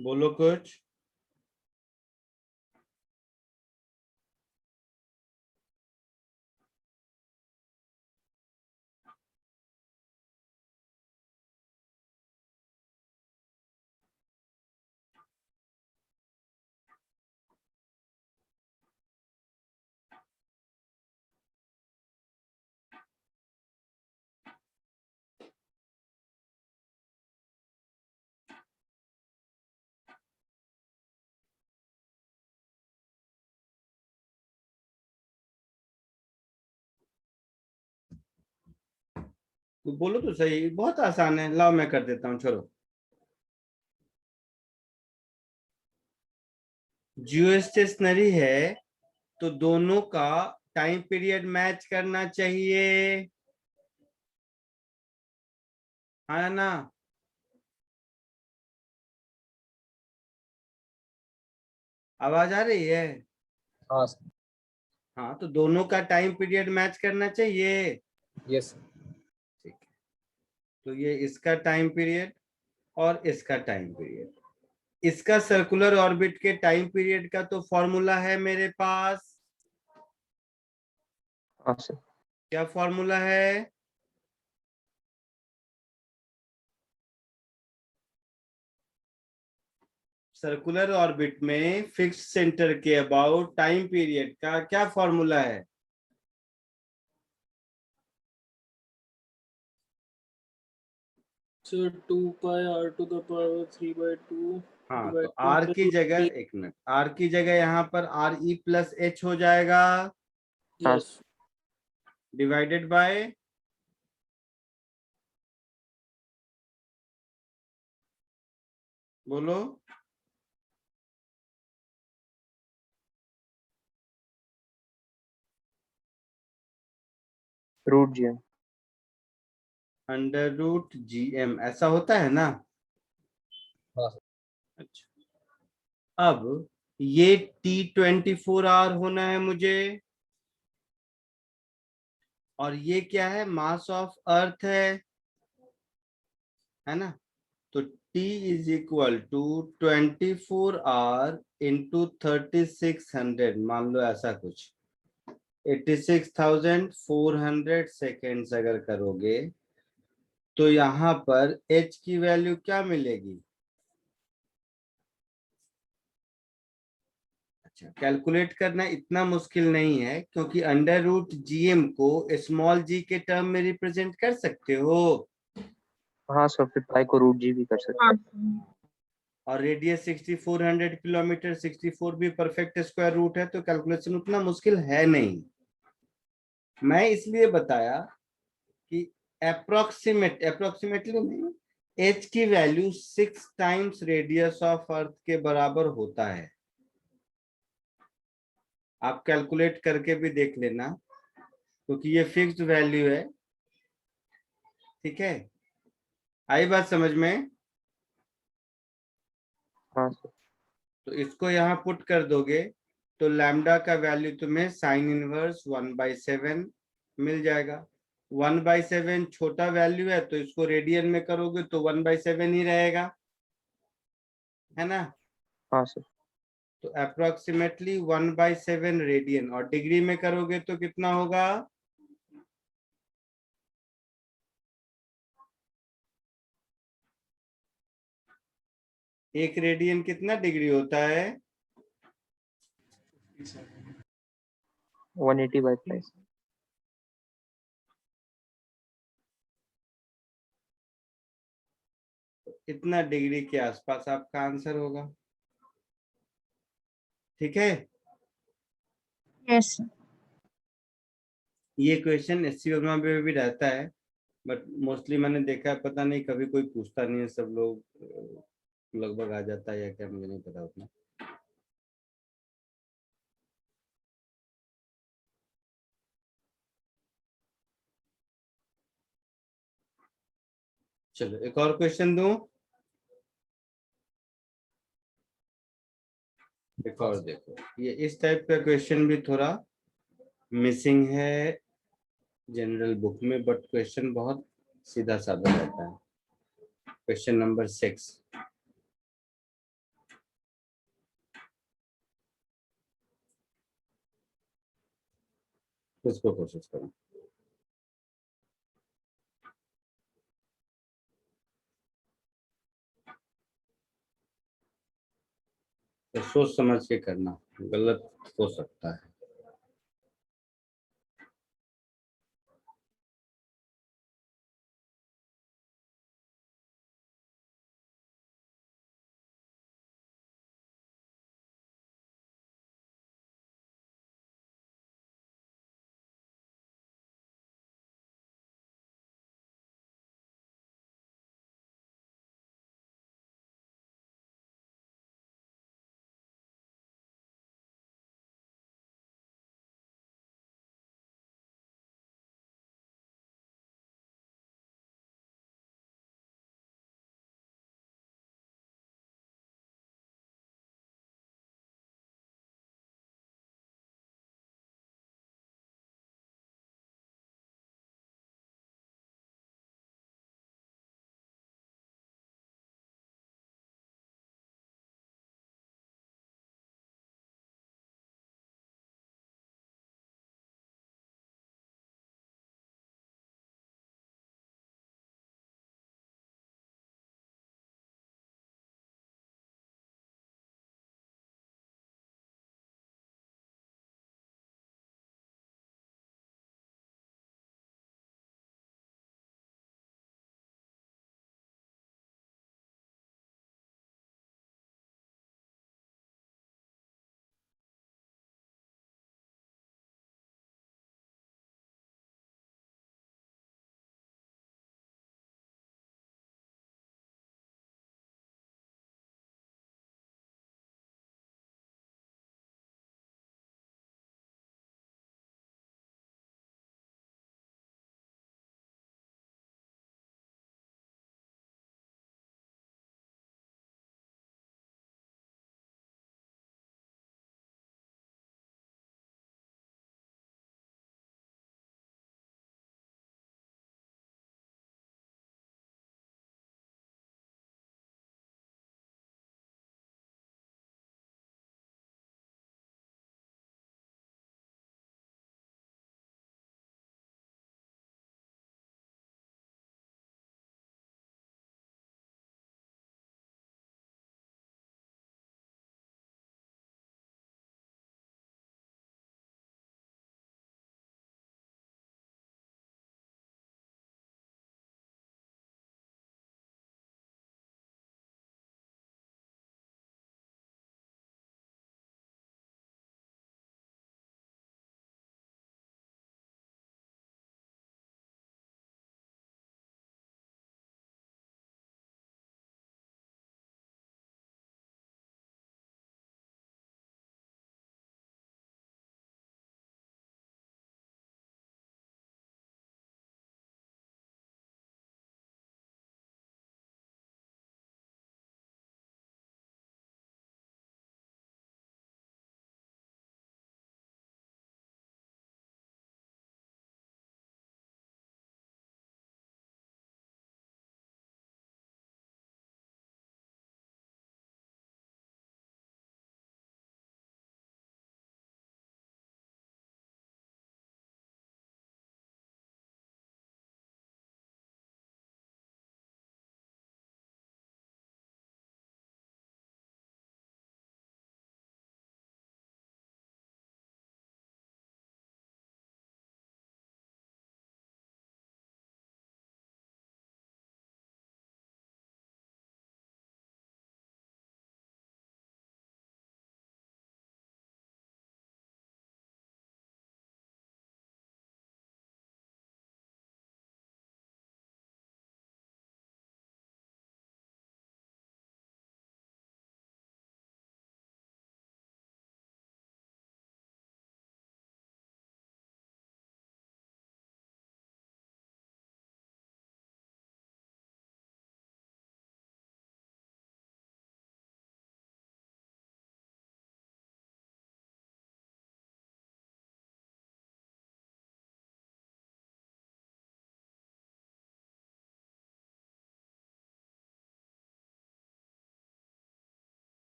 A: बोलो कुछ। तो बोलो तो सही, बहुत आसान है, लाओ मैं कर देता हूँ, छोड़ो। जियो स्टेशनरी है तो दोनों का टाइम पीरियड मैच करना चाहिए, है ना। आवाज आ रही है?
H: हाँ सर।
A: हाँ, तो दोनों का टाइम पीरियड मैच करना चाहिए।
H: Yes sir.
A: ठीक है, तो ये इसका टाइम पीरियड और इसका टाइम पीरियड, इसका सर्कुलर ऑर्बिट के टाइम पीरियड का तो फॉर्मूला है मेरे पास।
B: हाँ सर।
A: क्या फॉर्मूला है? सर्कुलर ऑर्बिट में फिक्स्ड सेंटर के अबाउट टाइम पीरियड का क्या फॉर्मूला है?
C: Sir 2 pi r to the power 3/2
A: हाँ, तो
C: divided
A: आर
C: by
A: की जगह, एक मिनट, आर की जगह यहाँ पर आर ई प्लस एच हो जाएगा,
B: हाँ
C: yes
A: डिवाइडेड बाय बोलो
B: root G M.
A: Under root G M, ऐसा होता है ना।
H: हाँ सर।
A: अच्छा, अब ये T24R होना है मुझे, और ये क्या है, मास ऑफ अर्थ है ना। तो T is equal to 24R into 3600, मान लो ऐसा कुछ 86,400 सेकेंड्स अगर करोगे तो यहाँ पर H की वैल्यू क्या मिलेगी? अच्छा, कैलकुलेट करना इतना मुश्किल नहीं है, क्योंकि अंडर रूट जीएम को स्मॉल जी के टर्म में रिप्रेजेंट कर सकते हो,
B: हाँ सर, फिर पाई को रूट जी भी कर सकते
D: हाँ
B: हैं।
D: सर।
A: और रेडियस 6400 किलोमीटर, 64 भी परफेक्ट स्क्वायर रूट है, तो कैलकुलेशन उतना मुश्किल है नहीं। मैं इसलिए बताया कि अप्रोक्सीमेटली नहीं, एच की वैल्यू 6 टाइम्स रेडियस ऑफ अर्थ के बराबर होता है। आप कैलकुलेट करके भी देख लेना, क्योंकि ये फिक्स्ड वैल्यू है। ठीक है, आई बात समझ में?
B: हाँ सर।
A: तो इसको यहाँ पुट कर दोगे तो लैम्डा का वैल्यू तुम्हें साइन इनवर्स 1/7 मिल जाएगा। 1/7 छोटा वैल्यू है, तो इसको रेडियन में करोगे तो 1/7 ही रहेगा, है ना।
B: हाँ सर।
A: तो अप्रोक्सीमेटली 1/7 रेडियन, और डिग्री में करोगे तो कितना होगा? एक रेडियन कितना डिग्री होता है?
B: 180/5।
A: इतना डिग्री के आसपास आपका आंसर होगा। ठीक है,
D: यस सर।
A: ये क्वेश्चन एससी वर्मा में भी रहता है, बट मोस्टली मैंने देखा है, पता नहीं कभी कोई पूछता नहीं है, सब लोग लगभग आ जाता है या क्या, मुझे नहीं पता उतना। चलो एक और क्वेश्चन दूं। एक और देखो, ये इस टाइप का क्वेश्चन भी थोड़ा मिसिंग है जनरल बुक में, बट क्वेश्चन बहुत सीधा साधा रहता है। क्वेश्चन नंबर 6, इसको कोशिश करो। तो सोच समझ के करना, गलत हो सकता है।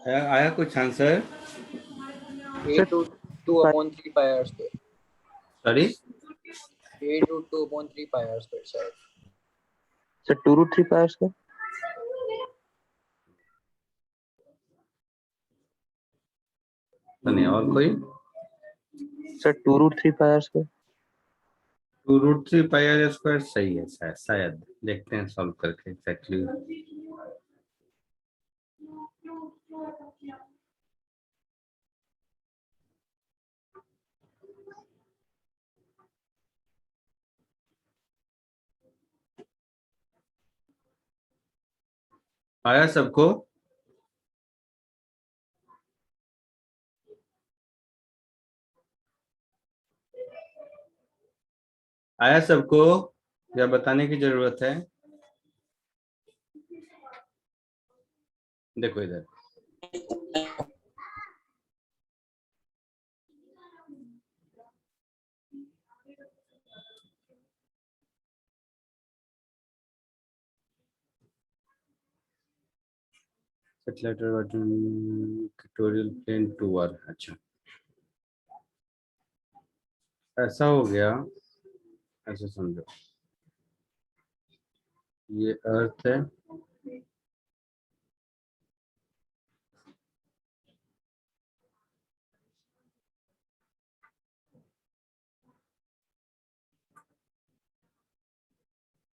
A: आया कुछ answer?
H: 8√2/3 pi r square.
A: Sorry,
H: 8√2/3 pi r square शायद.
B: Sir 2√3 pi R square.
A: नहीं और कोई?
B: Sir 2√3 pi R square.
A: 2√3 pi R square सही है शायद, शायद देखते हैं सॉल्व करके एग्जैक्टली। आया सबको? आया सबको या बताने की जरूरत है? देखो इधर, इक्वेटोरियल प्लेन 2r। अच्छा ऐसा हो गया, ऐसा समझो, ये अर्थ है,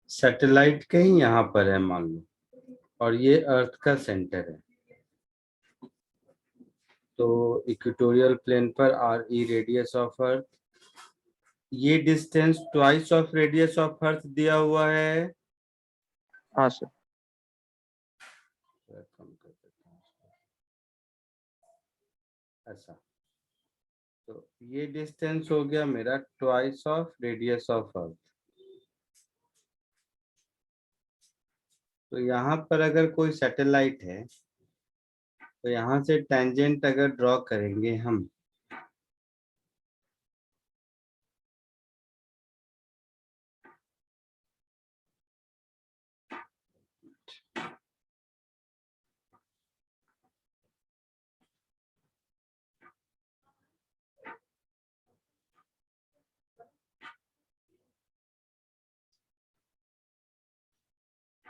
A: सैटेलाइट कहीं यहाँ पर है मान लो, और ये अर्थ का सेंटर है। तो इक्वेटोरियल प्लेन पर R E radius of earth, ये distance twice of radius of earth दिया हुआ है।
B: हाँ सर.
A: कम कर देता हूँ इसको। ऐसा, तो ये डिस्टेंस हो गया मेरा ट्वाइस ऑफ रेडियस ऑफ अर्थ। तो यहाँ पर अगर कोई सैटेलाइट है तो यहाँ से टेंजेंट अगर ड्रॉ करेंगे हम,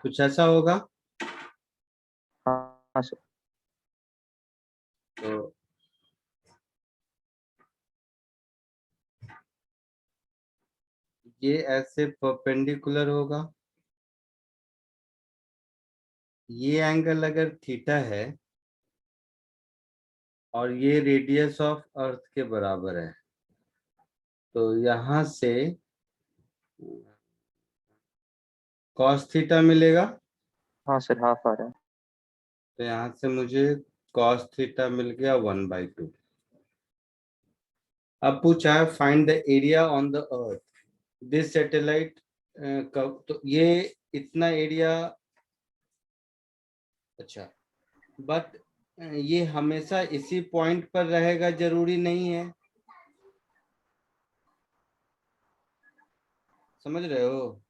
A: कुछ ऐसा होगा।
B: हाँ सर.
A: तो ये ऐसे परपेंडिकुलर होगा, ये एंगल अगर थीटा है और ये रेडियस ऑफ अर्थ के बराबर है, तो यहाँ से कॉस थीटा मिलेगा।
B: हाँ सर हाफ आ रहा है.
A: तो यहाँ से मुझे कॉस थीटा मिल गया 1/2। अब पूछा है find the area on the earth this satellite. तो ये इतना एरिया, अच्छा, बट ये हमेशा इसी पॉइंट पर रहेगा जरूरी नहीं है, समझ रहे हो?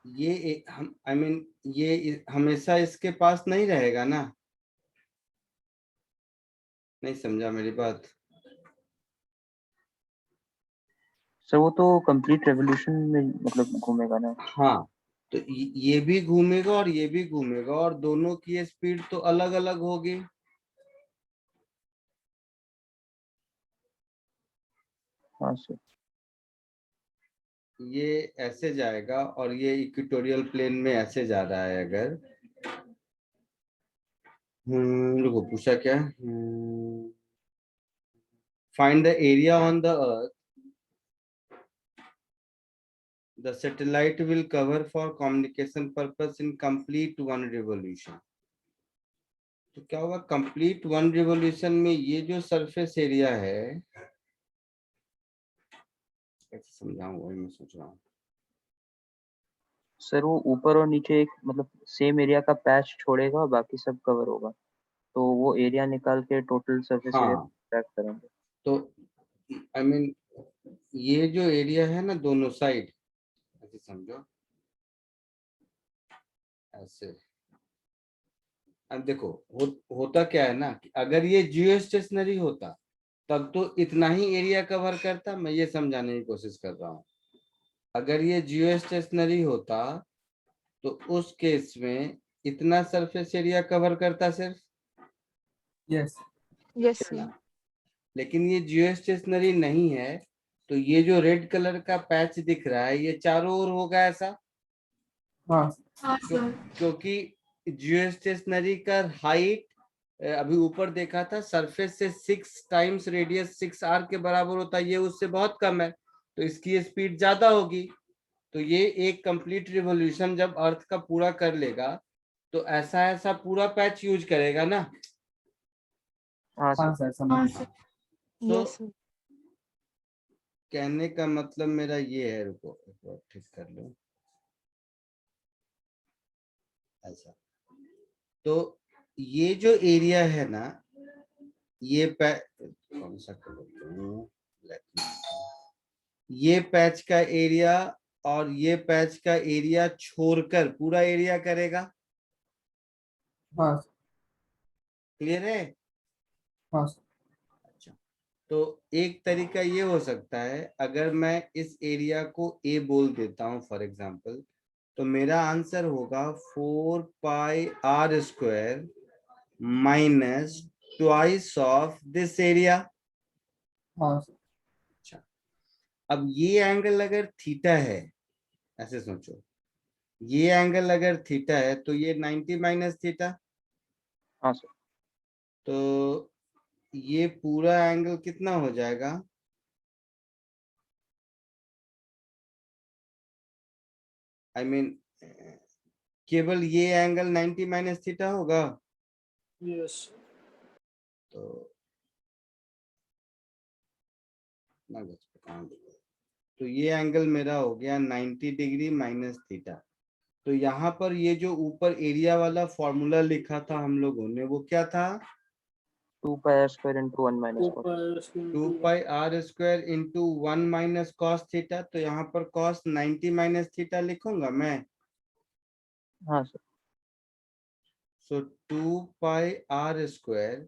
A: ये हम आई मीन ये हमेशा इसके पास नहीं रहेगा ना, नहीं समझा मेरी बात?
B: सर वो तो कंप्लीट रेवोल्यूशन में मतलब घूमेगा ना.
A: हाँ, तो ये भी घूमेगा और ये भी घूमेगा, और दोनों की स्पीड तो अलग अलग होगी।
B: हाँ सर.
A: ये ऐसे जाएगा और ये इक्वेटोरियल प्लेन में ऐसे जा रहा है अगर, रुको पूछा क्या, find the area on the earth the satellite will cover for communication purpose in complete one revolution। तो क्या होगा कंप्लीट वन रिवोल्यूशन में? ये जो सरफेस एरिया है, कैसे समझाऊं वही मैं सोच रहा हूँ।
B: सर वो ऊपर और नीचे एक मतलब सेम एरिया का पैच छोड़ेगा और बाकी सब कवर होगा, तो वो एरिया निकाल के टोटल सरफेस एरिया
A: हाँ,
B: ट्रैक करेंगे.
A: तो आई मीन ये जो एरिया है ना दोनों साइड, ऐसे समझो, ऐसे अब देखो होता क्या है ना कि अगर ये जियो स्टेशनरी होता तब तो इतना ही एरिया कवर करता। मैं ये समझाने की कोशिश कर रहा हूँ, अगर ये जियो स्टेशनरी होता तो उस केस में इतना सरफेस एरिया कवर करता सिर्फ।
H: Yes.
D: Yes,
A: है
D: sir.
A: ना? लेकिन ये जियो स्टेशनरी नहीं है तो ये जो रेड कलर का पैच दिख रहा है ये चारों ओर होगा ऐसा।
H: हाँ.
G: हाँ सर।
A: क्योंकि जियो स्टेशनरी का हाइट अभी ऊपर देखा था सरफेस से 6 टाइम्स रेडियस 6r के बराबर होता है, ये उससे बहुत कम है तो इसकी स्पीड ज्यादा होगी। तो ये एक कंप्लीट रिवॉल्यूशन जब अर्थ का पूरा कर लेगा तो ऐसा पूरा पैच यूज करेगा ना।
B: हाँ सर।
H: हाँ सर, समझ
G: हाँ
H: गया.
G: सर।
A: तो
D: Yes, sir.
A: कहने का मतलब मेरा ये है, रुको एक बार ठीक कर लो ऐसा। तो ये जो एरिया है ना ये कौन सा ये पैच का एरिया और ये पैच का एरिया छोड़कर पूरा एरिया करेगा।
H: हाँ.
A: क्लियर है?
H: हाँ.
A: अच्छा, तो एक तरीका ये हो सकता है अगर मैं इस एरिया को ए बोल देता हूं फॉर एग्जांपल तो मेरा आंसर होगा 4 पाई r square minus twice of this area.
H: हाँ.
A: अच्छा, अब ये एंगल अगर थीटा है, ऐसे सोचो ये एंगल अगर थीटा है तो ये 90 माइनस थीटा,
B: हाँ सर।
A: तो ये पूरा एंगल कितना हो जाएगा? आई मीन केवल ये एंगल 90 माइनस थीटा होगा।
C: यस।
A: तो तो ये एंगल मेरा हो गया 90 डिग्री माइनस थीटा। तो यहाँ पर ये जो ऊपर एरिया वाला फॉर्मूला लिखा था हम लोगों ने वो क्या था?
B: 2 pi r square into 1 minus
C: 2
B: cos.
C: pi
A: 2 pi r square into 1 minus cos theta. तो यहाँ पर कॉस 90 माइनस थीटा लिखूंगा मैं।
B: हाँ sir.
A: So 2 pi r square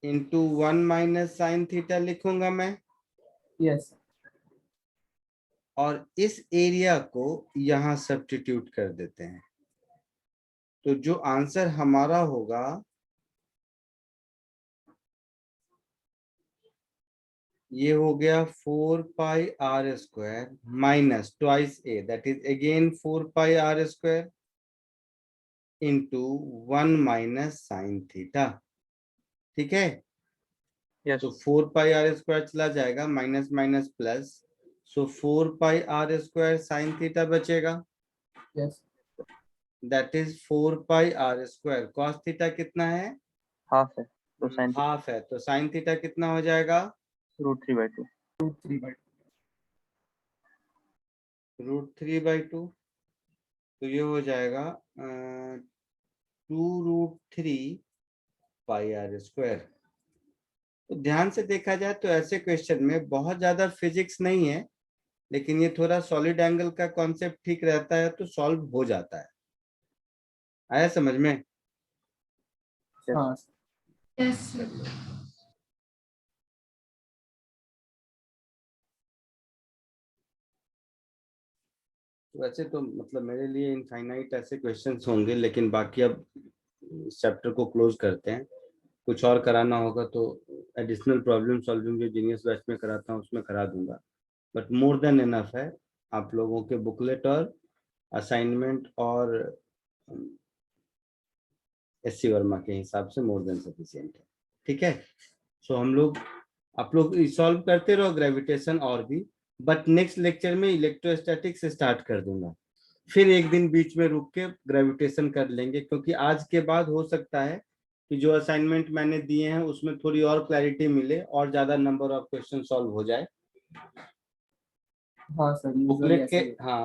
A: into 1 minus sine theta लिखूंगा मैं।
H: Yes.
A: और इस एरिया को यहाँ सब्स्टिट्यूट कर देते हैं तो जो आंसर हमारा होगा ये हो गया 4 पाई r square minus twice a that is again 4 pi r square into 1 minus sine theta. ठीक है?
B: यस।
A: तो 4 पाई r स्क्वायर चला जाएगा माइनस माइनस प्लस, सो 4 पाई r स्क्वायर साइन थीटा बचेगा
H: Yes.
B: That is 4 pi r square cos theta कितना है?
C: Half है तो साइन
B: हाफ है तो साइन थीटा कितना हो जाएगा?
C: √3/2
B: √3/2 तो ये हो जाएगा 2√3 पाई r स्क्वायर। तो ध्यान से देखा जाए तो ऐसे क्वेश्चन में बहुत ज्यादा फिजिक्स नहीं है लेकिन ये थोड़ा सॉलिड एंगल का कॉन्सेप्ट ठीक रहता है तो सॉल्व हो जाता है। आया समझ में?
H: हाँ.
G: यस
B: वैसे तो मतलब मेरे लिए इनफाइनाइट ऐसे क्वेश्चंस होंगे लेकिन बाकी अब इस चैप्टर को क्लोज करते हैं। कुछ और कराना होगा तो एडिशनल प्रॉब्लम सॉल्विंग जो जीनियस बैच में कराता हूँ उसमें करा दूंगा, बट मोर देन इनफ है। आप लोगों के बुकलेट और असाइनमेंट और एससी वर्मा के हिसाब से मोर देन सफिशिएंट है। ठीक है? सो हम लोग आप लोग सॉल्व करते रहो ग्रेविटेशन और भी, बट नेक्स्ट लेक्चर में इलेक्ट्रोस्टैटिक्स स्टार्ट कर दूंगा। फिर एक दिन बीच में रुक के ग्रेविटेशन कर लेंगे क्योंकि आज के बाद हो सकता है कि जो असाइनमेंट मैंने दिए हैं उसमें थोड़ी और क्लैरिटी मिले और ज्यादा नंबर ऑफ क्वेश्चन सॉल्व हो जाए।
H: हाँ सर,
B: बुकलेट के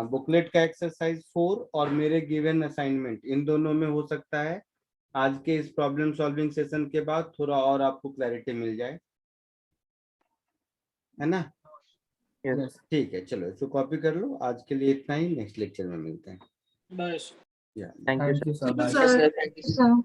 B: बुकलेट का एक्सरसाइज 4 और मेरे गिवन असाइनमेंट इन दोनों में हो सकता है आज के इस प्रॉब्लम सॉल्विंग सेशन के बाद थोड़ा और आपको क्लैरिटी मिल जाए, है ना?
C: यस
B: ठीक है, चलो इसको कॉपी कर लो। आज के लिए इतना ही, नेक्स्ट लेक्चर में मिलते हैं।
C: बाय
B: या
C: thank you
H: thank you sir.
G: Sir.
C: Sir.